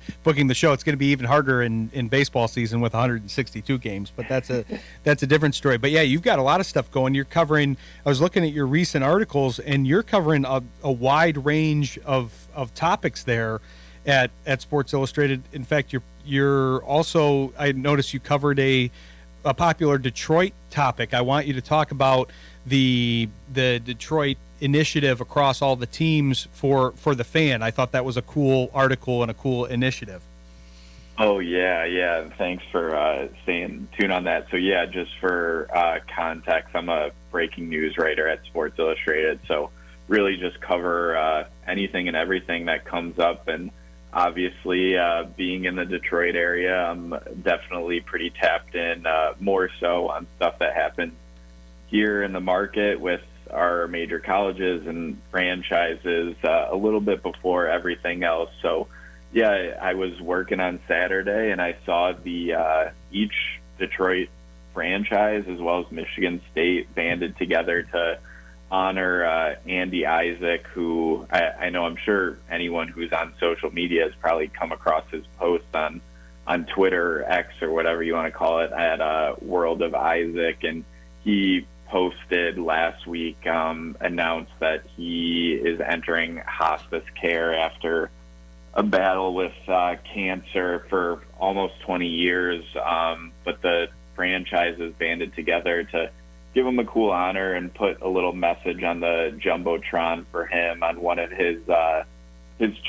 [SPEAKER 3] show. It's going to be even harder in baseball season with 162 games, but that's a different story. But yeah, you've got a lot of stuff going. You're covering. I was looking at your recent articles, and you're covering a wide range of topics there at Sports Illustrated. In fact, you're also, I noticed you covered a popular Detroit topic. I want you to talk about the Detroit initiative across all the teams for the fan. I thought that was a cool article and a cool initiative.
[SPEAKER 7] Oh, yeah. Thanks for staying tuned on that. So, yeah, just for context, I'm a breaking news writer at Sports Illustrated. So really just cover anything and everything that comes up. And obviously, being in the Detroit area, I'm definitely pretty tapped in, more so on stuff that happens here in the market with our major colleges and franchises a little bit before everything else. So, yeah, I was working on Saturday, and I saw the each Detroit franchise as well as Michigan State banded together to honor Andy Isaac, who I know, I'm sure anyone who's on social media has probably come across his posts on Twitter, X, or whatever you want to call it, at World of Isaac. And he posted last week, announced that he is entering hospice care after a battle with cancer for almost 20 years. But the franchises banded together to give him a cool honor and put a little message on the Jumbotron for him on one of his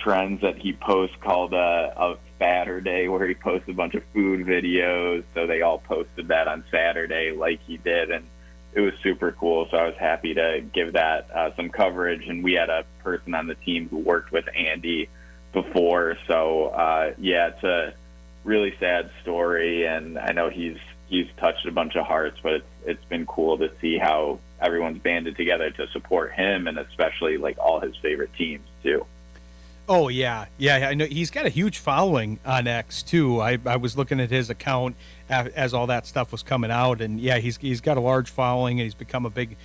[SPEAKER 7] trends that he posts called a Saturday, where he posts a bunch of food videos. So they all posted that on Saturday like he did, and it was super cool. So I was happy to give that some coverage. And we had a person on the team who worked with Andy before. So, yeah, it's a really sad story, and I know he's touched a bunch of hearts, but it's been cool to see how everyone's banded together to support him, and especially like all his favorite teams too.
[SPEAKER 3] Oh yeah, I know he's got a huge following on X too. I was looking at his account as all that stuff was coming out, and yeah, he's got a large following, and he's become a big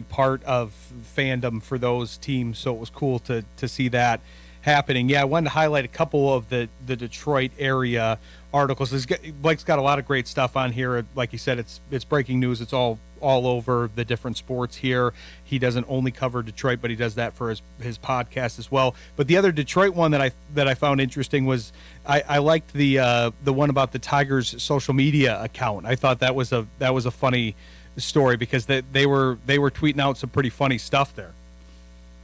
[SPEAKER 3] part of fandom for those teams. So it was cool to see that happening. Yeah, I wanted to highlight a couple of the Detroit area articles. Blake's got a lot of great stuff on here. Like he said, it's breaking news. It's all over the different sports here. He doesn't only cover Detroit, but he does that for his podcast as well. But the other Detroit one that I found interesting was I liked the one about the Tigers' social media account. I thought that was a funny story because they were tweeting out some pretty funny stuff there.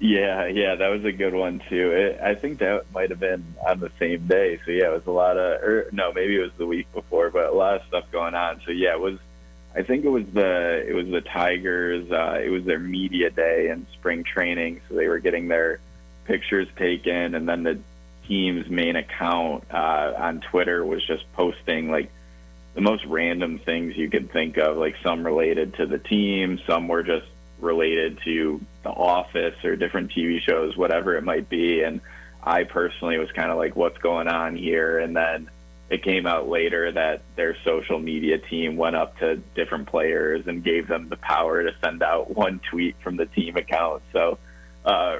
[SPEAKER 7] Yeah, that was a good one too. I think that might have been on the same day. So yeah, it was a lot of, or no, maybe it was the week before, but a lot of stuff going on. So yeah, I think it was the Tigers. It was their media day and spring training, so they were getting their pictures taken, and then the team's main account on Twitter was just posting like the most random things you could think of, like some related to the team, some were just related to The Office or different TV shows, whatever it might be. And I personally was kind of like, what's going on here? And then it came out later that their social media team went up to different players and gave them the power to send out one tweet from the team account. So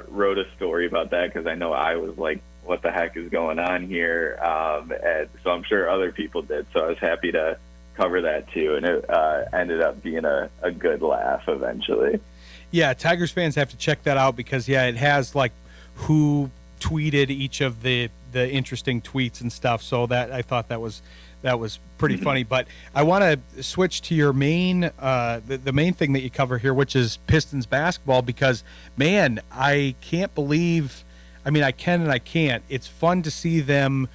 [SPEAKER 7] wrote a story about that because I know I was like, what the heck is going on here? And so I'm sure other people did. So I was happy to cover that too, and it ended up being a good laugh eventually.
[SPEAKER 3] Yeah, Tigers fans have to check that out because it has like who tweeted each of the interesting tweets and stuff. So that I thought that was pretty funny. But I want to switch to your main the main thing that you cover here, which is Pistons basketball, because man, I can't believe. I mean, I can and I can't. It's fun to see them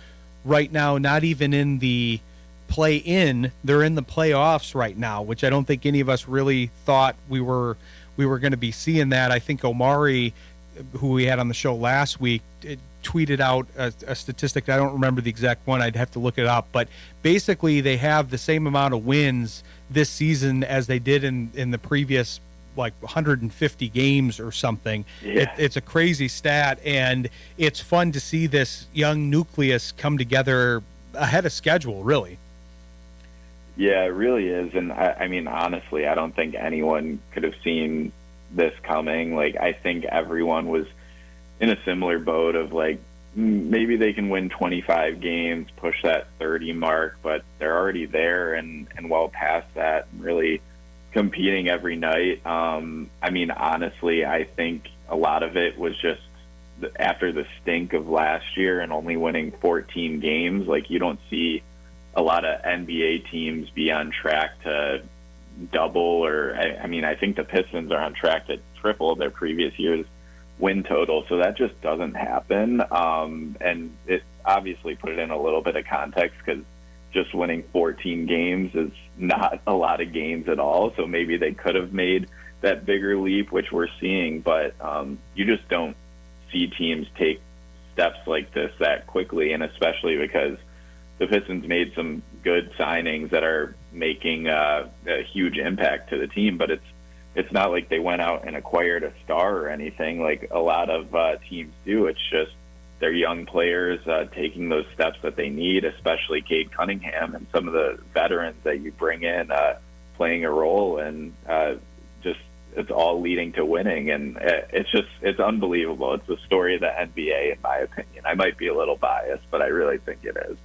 [SPEAKER 3] right now, not even in the play-in. They're in the playoffs right now, which I don't think any of us really thought we were going to be seeing that. I think Omari, who we had on the show last week, tweeted out a statistic. I don't remember the exact one. I'd have to look it up. But basically, they have the same amount of wins this season as they did in the previous, like 150 games or something.
[SPEAKER 7] Yeah.
[SPEAKER 3] It's a crazy stat, and it's fun to see this young nucleus come together ahead of schedule, really.
[SPEAKER 7] Yeah, it really is. And I mean, honestly, I don't think anyone could have seen this coming. Like, I think everyone was in a similar boat of like, maybe they can win 25 games, push that 30 mark, but they're already there and well past that, really competing every night. I mean, honestly, I think a lot of it was just after the stink of last year and only winning 14 games. Like, you don't see a lot of NBA teams be on track to double, or I mean, I think the Pistons are on track to triple their previous year's win total. So that just doesn't happen. And it obviously put it in a little bit of context because just winning 14 games is not a lot of games at all. So maybe they could have made that bigger leap, which we're seeing, but you just don't see teams take steps like this that quickly, and especially because the Pistons made some good signings that are making a huge impact to the team, but it's not like they went out and acquired a star or anything like a lot of teams do. It's just they're young players taking those steps that they need, especially Cade Cunningham and some of the veterans that you bring in playing a role, and just it's all leading to winning. And it's unbelievable. It's the story of the NBA, in my opinion. I might be a little biased, but I really think it is.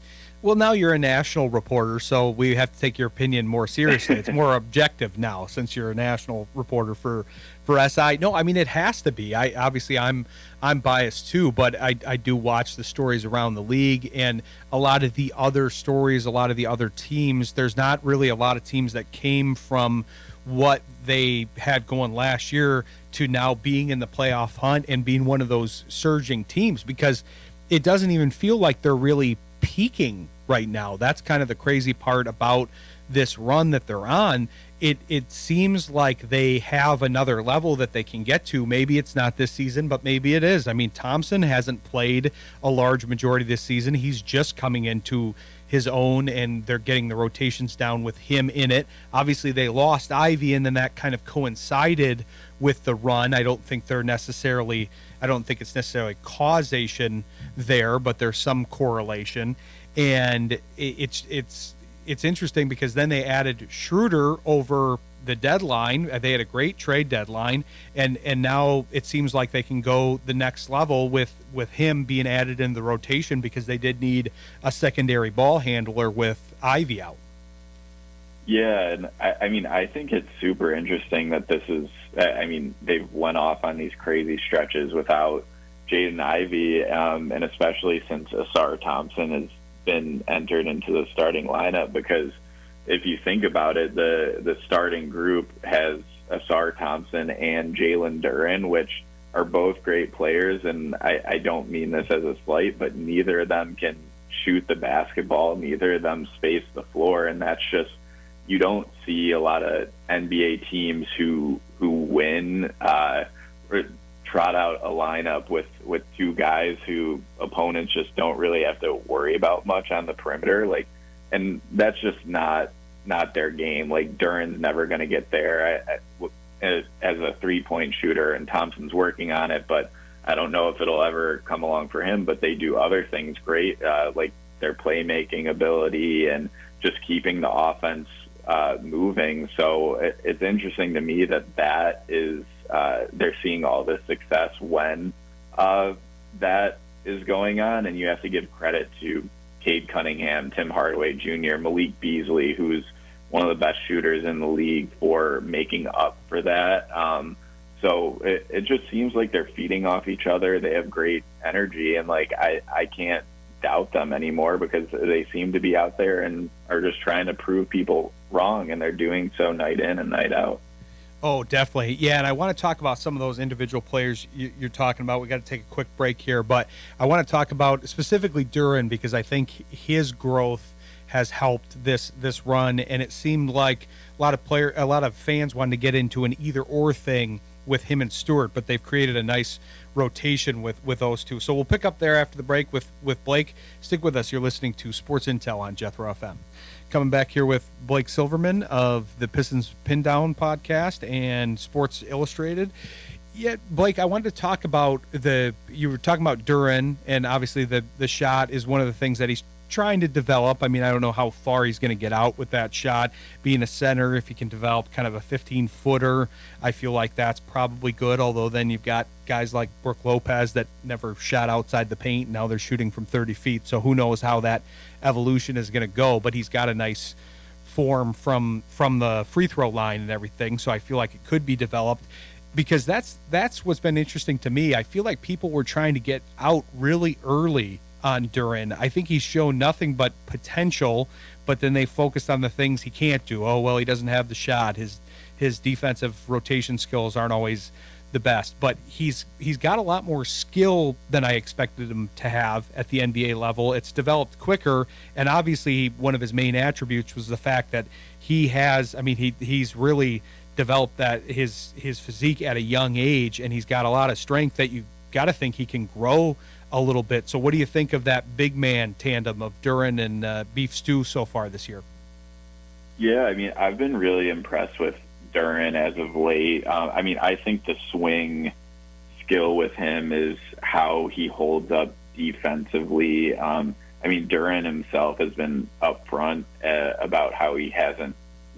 [SPEAKER 3] Well, now you're a national reporter, so we have to take your opinion more seriously. It's more objective now since you're a national reporter for SI. No, I mean, it has to be. I'm biased too, but I do watch the stories around the league, and a lot of the other stories, a lot of the other teams, there's not really a lot of teams that came from what they had going last year to now being in the playoff hunt and being one of those surging teams, because it doesn't even feel like they're really peaking right now. That's kind of the crazy part about this run that they're on. It seems like they have another level that they can get to. Maybe it's not this season, but maybe it is. I mean, Thompson hasn't played a large majority this season. He's just coming into his own, and they're getting the rotations down with him in it. Obviously, they lost Ivy, and then that kind of coincided with the run. I don't think it's necessarily causation there, but there's some correlation. And it's interesting because then they added Schroeder over the deadline. They had a great trade deadline, and now it seems like they can go the next level with him being added in the rotation, because they did need a secondary ball handler with Ivy out.
[SPEAKER 7] Yeah, and I think it's super interesting that this is, they've went off on these crazy stretches without Jaden Ivey, and especially since Asar Thompson has been entered into the starting lineup, because if you think about it, the starting group has Asar Thompson and Jalen Duren, which are both great players, and I don't mean this as a slight, but neither of them can shoot the basketball, neither of them space the floor, and that's just, you don't see a lot of NBA teams who win trot out a lineup with two guys who opponents just don't really have to worry about much on the perimeter, and that's just not their game. Like, Duren's never going to get there as a 3-point shooter, and Thompson's working on it, but I don't know if it'll ever come along for him. But they do other things great, like their playmaking ability and just keeping the offense moving. So it's interesting to me that is they're seeing all this success when that is going on, and you have to give credit to Cade Cunningham, Tim Hardaway Jr., Malik Beasley, who's one of the best shooters in the league, for making up for that. So it just seems like they're feeding off each other. They have great energy, and I can't doubt them anymore, because they seem to be out there and are just trying to prove people wrong, and they're doing so night in and night out.
[SPEAKER 3] Oh, definitely. Yeah, and I want to talk about some of those individual players you're talking about. We got to take a quick break here, but I want to talk about specifically Duren, because I think his growth has helped this run, and it seemed like a lot of fans wanted to get into an either-or thing with him and Stewart, but they've created a nice rotation with those two. So we'll pick up there after the break with Blake. Stick with us. You're listening to Sports Intel on Jethro FM. Coming back here with Blake Silverman of the Pistons Pin Down podcast and Sports Illustrated. Yeah, Blake, I wanted to talk about you were talking about Duren, and obviously the shot is one of the things that he's trying to develop. I mean, I don't know how far he's going to get out with that shot. Being a center, if he can develop kind of a 15-footer, I feel like that's probably good, although then you've got guys like Brook Lopez that never shot outside the paint. Now they're shooting from 30 feet, so who knows how that evolution is going to go, but he's got a nice form from the free throw line and everything, so I feel like it could be developed, because that's what's been interesting to me. I feel like people were trying to get out really early on Duren. I think he's shown nothing but potential, but then they focused on the things he can't do. Oh, well, he doesn't have the shot. His defensive rotation skills aren't always the best, but he's got a lot more skill than I expected him to have at the NBA level. It's developed quicker, and obviously one of his main attributes was the fact that he's really developed that his physique at a young age, and he's got a lot of strength that you got to think he can grow a little bit. So what do you think of that big man tandem of Duren and Beef Stew so far this year?
[SPEAKER 7] Yeah, I mean, I've been really impressed with Duren as of late. I mean, I think the swing skill with him is how he holds up defensively. I mean, Duren himself has been upfront about how he hasn't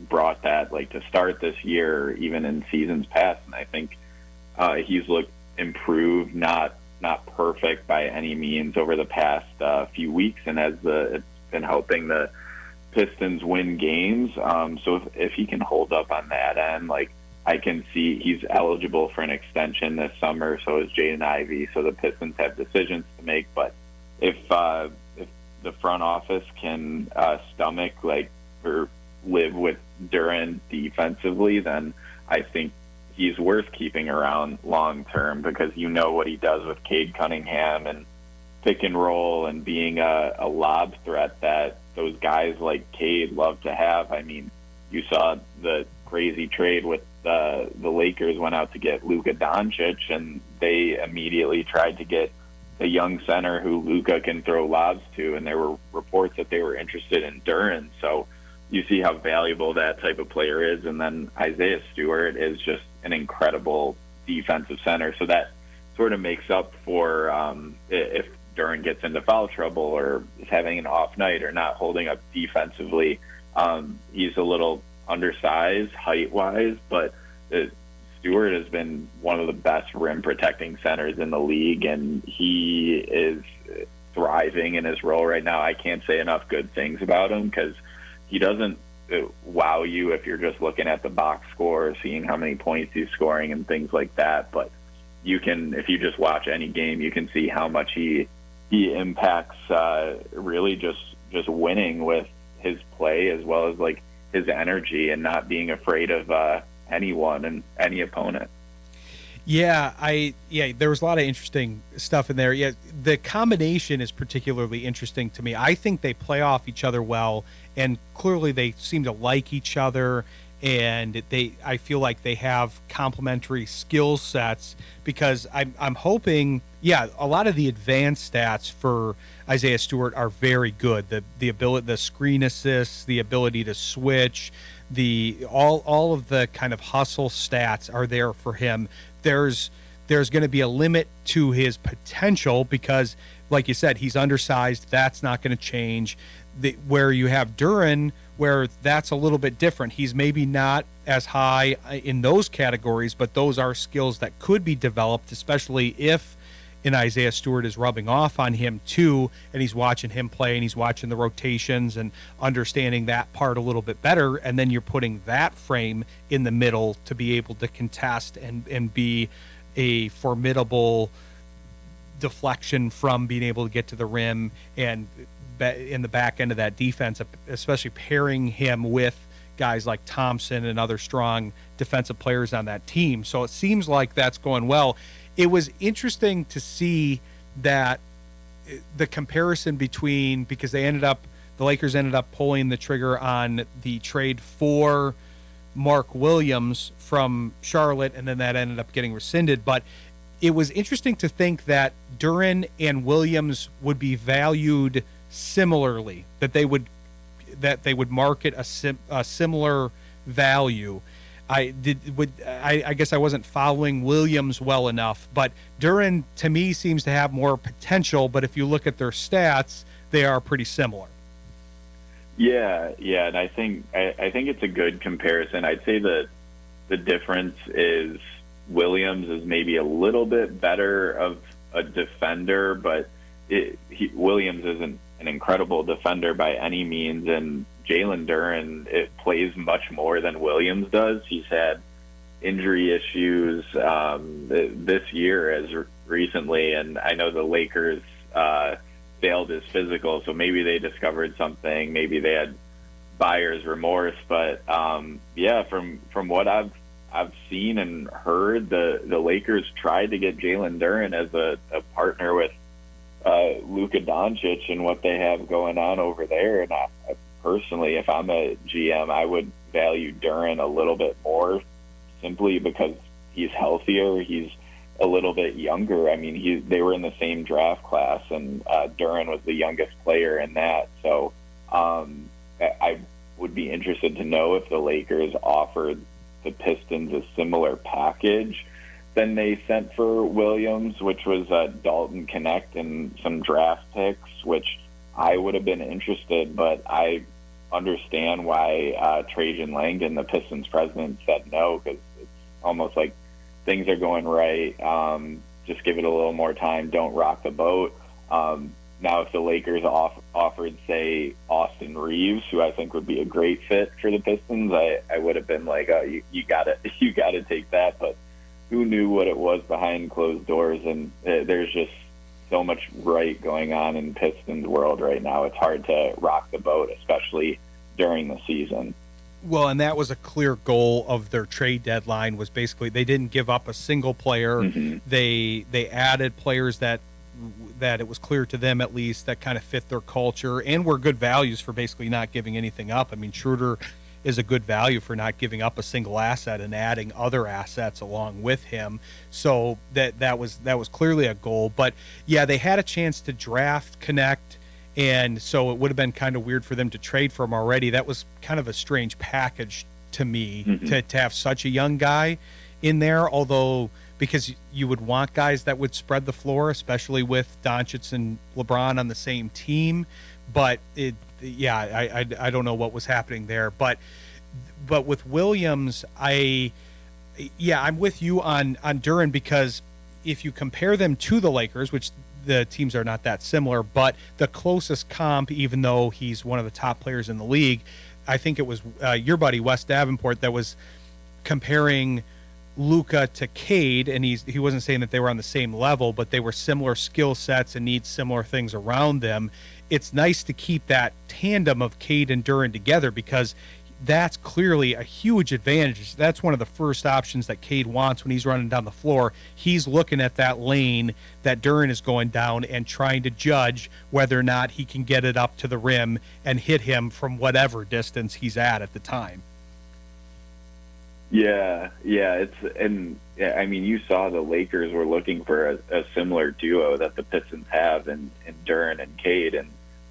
[SPEAKER 7] brought that like to start this year, or even in seasons past, and I think he's looked improved, not perfect by any means over the past few weeks, and it's been helping the Pistons win games. So if he can hold up on that end, like I can see he's eligible for an extension this summer. So is Jaden Ivey. So the Pistons have decisions to make. But if the front office can stomach or live with Duren defensively, then I think he's worth keeping around long term, because you know what he does with Cade Cunningham and pick and roll and being a lob threat that those guys like Cade love to have. I mean, you saw the crazy trade with the Lakers went out to get Luka Doncic, and they immediately tried to get a young center who Luka can throw lobs to, and there were reports that they were interested in Duren. So you see how valuable that type of player is. And then Isaiah Stewart is just an incredible defensive center. So that sort of makes up for if Duren gets into foul trouble or is having an off night or not holding up defensively. He's a little undersized height-wise, but Stewart has been one of the best rim-protecting centers in the league, and he is thriving in his role right now. I can't say enough good things about him, because he doesn't wow you if you're just looking at the box score, seeing how many points he's scoring and things like that. But you can, if you just watch any game, you can see how much he impacts really just winning with his play, as well as like his energy and not being afraid of anyone and any opponent.
[SPEAKER 3] Yeah, there was a lot of interesting stuff in there. Yeah, the combination is particularly interesting to me. I think they play off each other well, and clearly they seem to like each other, and I feel like they have complementary skill sets, because I'm hoping, a lot of the advanced stats for Isaiah Stewart are very good. The ability, the screen assists, the ability to switch, all of the kind of hustle stats are there for him. There's going to be a limit to his potential, because, like you said, he's undersized. That's not going to change. Where you have Duren, where that's a little bit different. He's maybe not as high in those categories, but those are skills that could be developed, especially if an Isaiah Stewart is rubbing off on him too, and he's watching him play, and he's watching the rotations and understanding that part a little bit better. And then you're putting that frame in the middle to be able to contest and be a formidable deflection from being able to get to the rim and in the back end of that defense, especially pairing him with guys like Thompson and other strong defensive players on that team. So it seems like that's going well. It was interesting to see that the comparison between, because the Lakers ended up pulling the trigger on the trade for Mark Williams from Charlotte, and then that ended up getting rescinded. But it was interesting to think that Duren and Williams would be valued similarly, that they would market a similar value. I guess I wasn't following Williams well enough, but Duren to me seems to have more potential, but if you look at their stats, they are pretty similar.
[SPEAKER 7] Yeah, and I think it's a good comparison. I'd say the difference is Williams is maybe a little bit better of a defender, but Williams isn't an incredible defender by any means, and Jalen Duren, it plays much more than Williams does. He's had injury issues this year as recently, and I know the Lakers failed his physical, so maybe they discovered something. Maybe they had buyer's remorse, but from what I've seen and heard, the Lakers tried to get Jalen Duren as a partner with Luka Doncic and what they have going on over there. And I personally, if I'm a GM, I would value Duren a little bit more simply because he's healthier. He's a little bit younger. I mean, they were in the same draft class, and Duren was the youngest player in that. So I would be interested to know if the Lakers offered the Pistons a similar package than they sent for Williams, which was Dalton Connect and some draft picks, which I would have been interested, but I understand why Trajan Langdon, the Pistons president, said no, because it's almost like things are going right. Just give it a little more time. Don't rock the boat. Now, if the Lakers offered, say, Austin Reeves, who I think would be a great fit for the Pistons, I would have been like, oh, you got to take that. But who knew what it was behind closed doors? And there's just so much right going on in Pistons world right now. It's hard to rock the boat, especially during the season.
[SPEAKER 3] Well, and that was a clear goal of their trade deadline, was basically they didn't give up a single player.
[SPEAKER 7] Mm-hmm.
[SPEAKER 3] They added players that it was clear to them, at least, that kind of fit their culture and were good values for basically not giving anything up. I mean, Schroeder is a good value for not giving up a single asset and adding other assets along with him. So that was clearly a goal. But yeah, they had a chance to draft Connect, and so it would have been kind of weird for them to trade for him already. That was kind of a strange package to me, to have such a young guy in there, although because you would want guys that would spread the floor, especially with Doncic and LeBron on the same team. But I don't know what was happening there. But with Williams, I'm with you on Duren, because if you compare them to the Lakers, which the teams are not that similar, but the closest comp, even though he's one of the top players in the league, I think it was your buddy Wes Davenport that was comparing Luka to Cade, and he wasn't saying that they were on the same level, but they were similar skill sets and need similar things around them. It's nice to keep that tandem of Cade and Duren together, because that's clearly a huge advantage. That's one of the first options that Cade wants when he's running down the floor. He's looking at that lane that Duren is going down and trying to judge whether or not he can get it up to the rim and hit him from whatever distance he's at the time.
[SPEAKER 7] Yeah, I mean, you saw the Lakers were looking for a similar duo that the Pistons have in Duren and Cade, and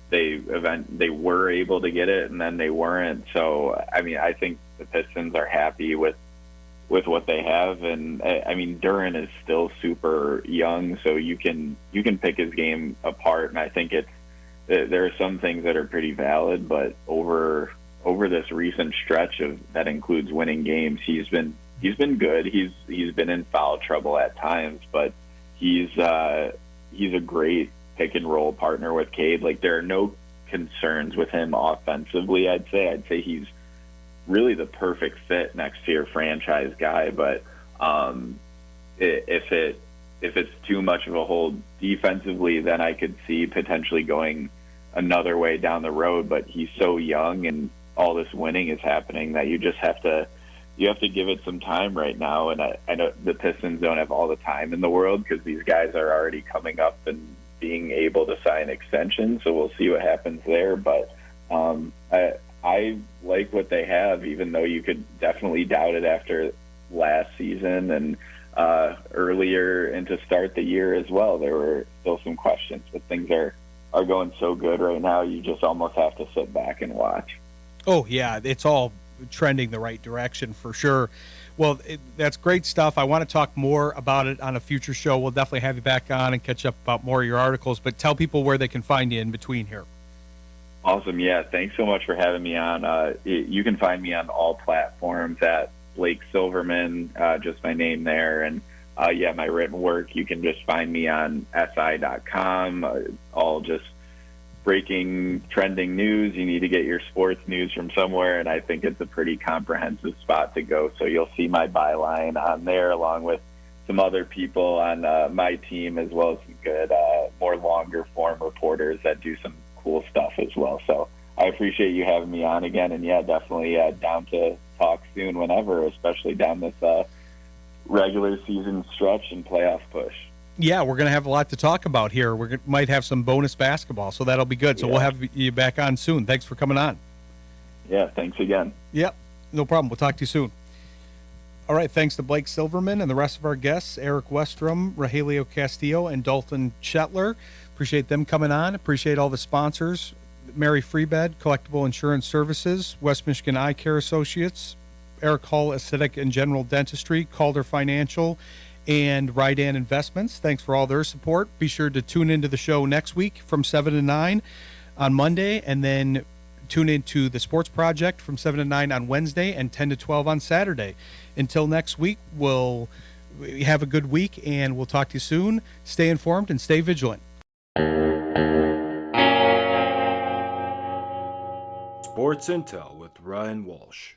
[SPEAKER 7] they were able to get it, and then they weren't. So, I mean, I think the Pistons are happy with what they have, and I mean, Duren is still super young, so you can pick his game apart, and I think there are some things that are pretty valid, but over this recent stretch that includes winning games, he's been good. He's been in foul trouble at times, but he's a great pick and roll partner with Cade. Like, there are no concerns with him offensively. I'd say he's really the perfect fit next to your franchise guy. But if it's too much of a hold defensively, then I could see potentially going another way down the road. But he's so young, and all this winning is happening, that you just have to give it some time right now. And I know the Pistons don't have all the time in the world, because these guys are already coming up and being able to sign extensions, so we'll see what happens there. But I like what they have, even though you could definitely doubt it after last season and earlier and to start the year as well. There were still some questions, but things are going so good right now, you just almost have to sit back and watch.
[SPEAKER 3] Oh, yeah, it's all trending the right direction for sure. Well, that's great stuff. I want to talk more about it on a future show. We'll definitely have you back on and catch up about more of your articles, but tell people where they can find you in between here.
[SPEAKER 7] Awesome. Yeah, thanks so much for having me on. You can find me on all platforms at Blake Silverman, just my name there. And my written work, you can just find me on si.com, all just breaking, trending news. You need to get your sports news from somewhere, and I think it's a pretty comprehensive spot to go. So you'll see my byline on there, along with some other people on my team, as well as some good, more longer form reporters that do some cool stuff as well. So I appreciate you having me on again, and yeah, definitely down to talk soon whenever, especially down this regular season stretch and playoff push.
[SPEAKER 3] Yeah, we're going to have a lot to talk about here. We might have some bonus basketball, so that'll be good. So we'll have you back on soon. Thanks for coming on.
[SPEAKER 7] Yeah, thanks again.
[SPEAKER 3] Yep, no problem. We'll talk to you soon. All right, thanks to Blake Silverman and the rest of our guests, Erik Westrum, Rogelio Castillo, and Dalton Shetler. Appreciate them coming on. Appreciate all the sponsors, Mary Freebed, Collectible Insurance Services, West Michigan Eye Care Associates, Eric Hall Aesthetic and General Dentistry, Calder Financial, and Rydan Investments. Thanks for all their support. Be sure to tune into the show next week from 7 to 9 on Monday, and then tune into the Sports Project from 7 to 9 on Wednesday and 10 to 12 on Saturday. Until next week, we'll have a good week, and we'll talk to you soon. Stay informed and stay vigilant.
[SPEAKER 1] Sports Intel with Ryan Walsh.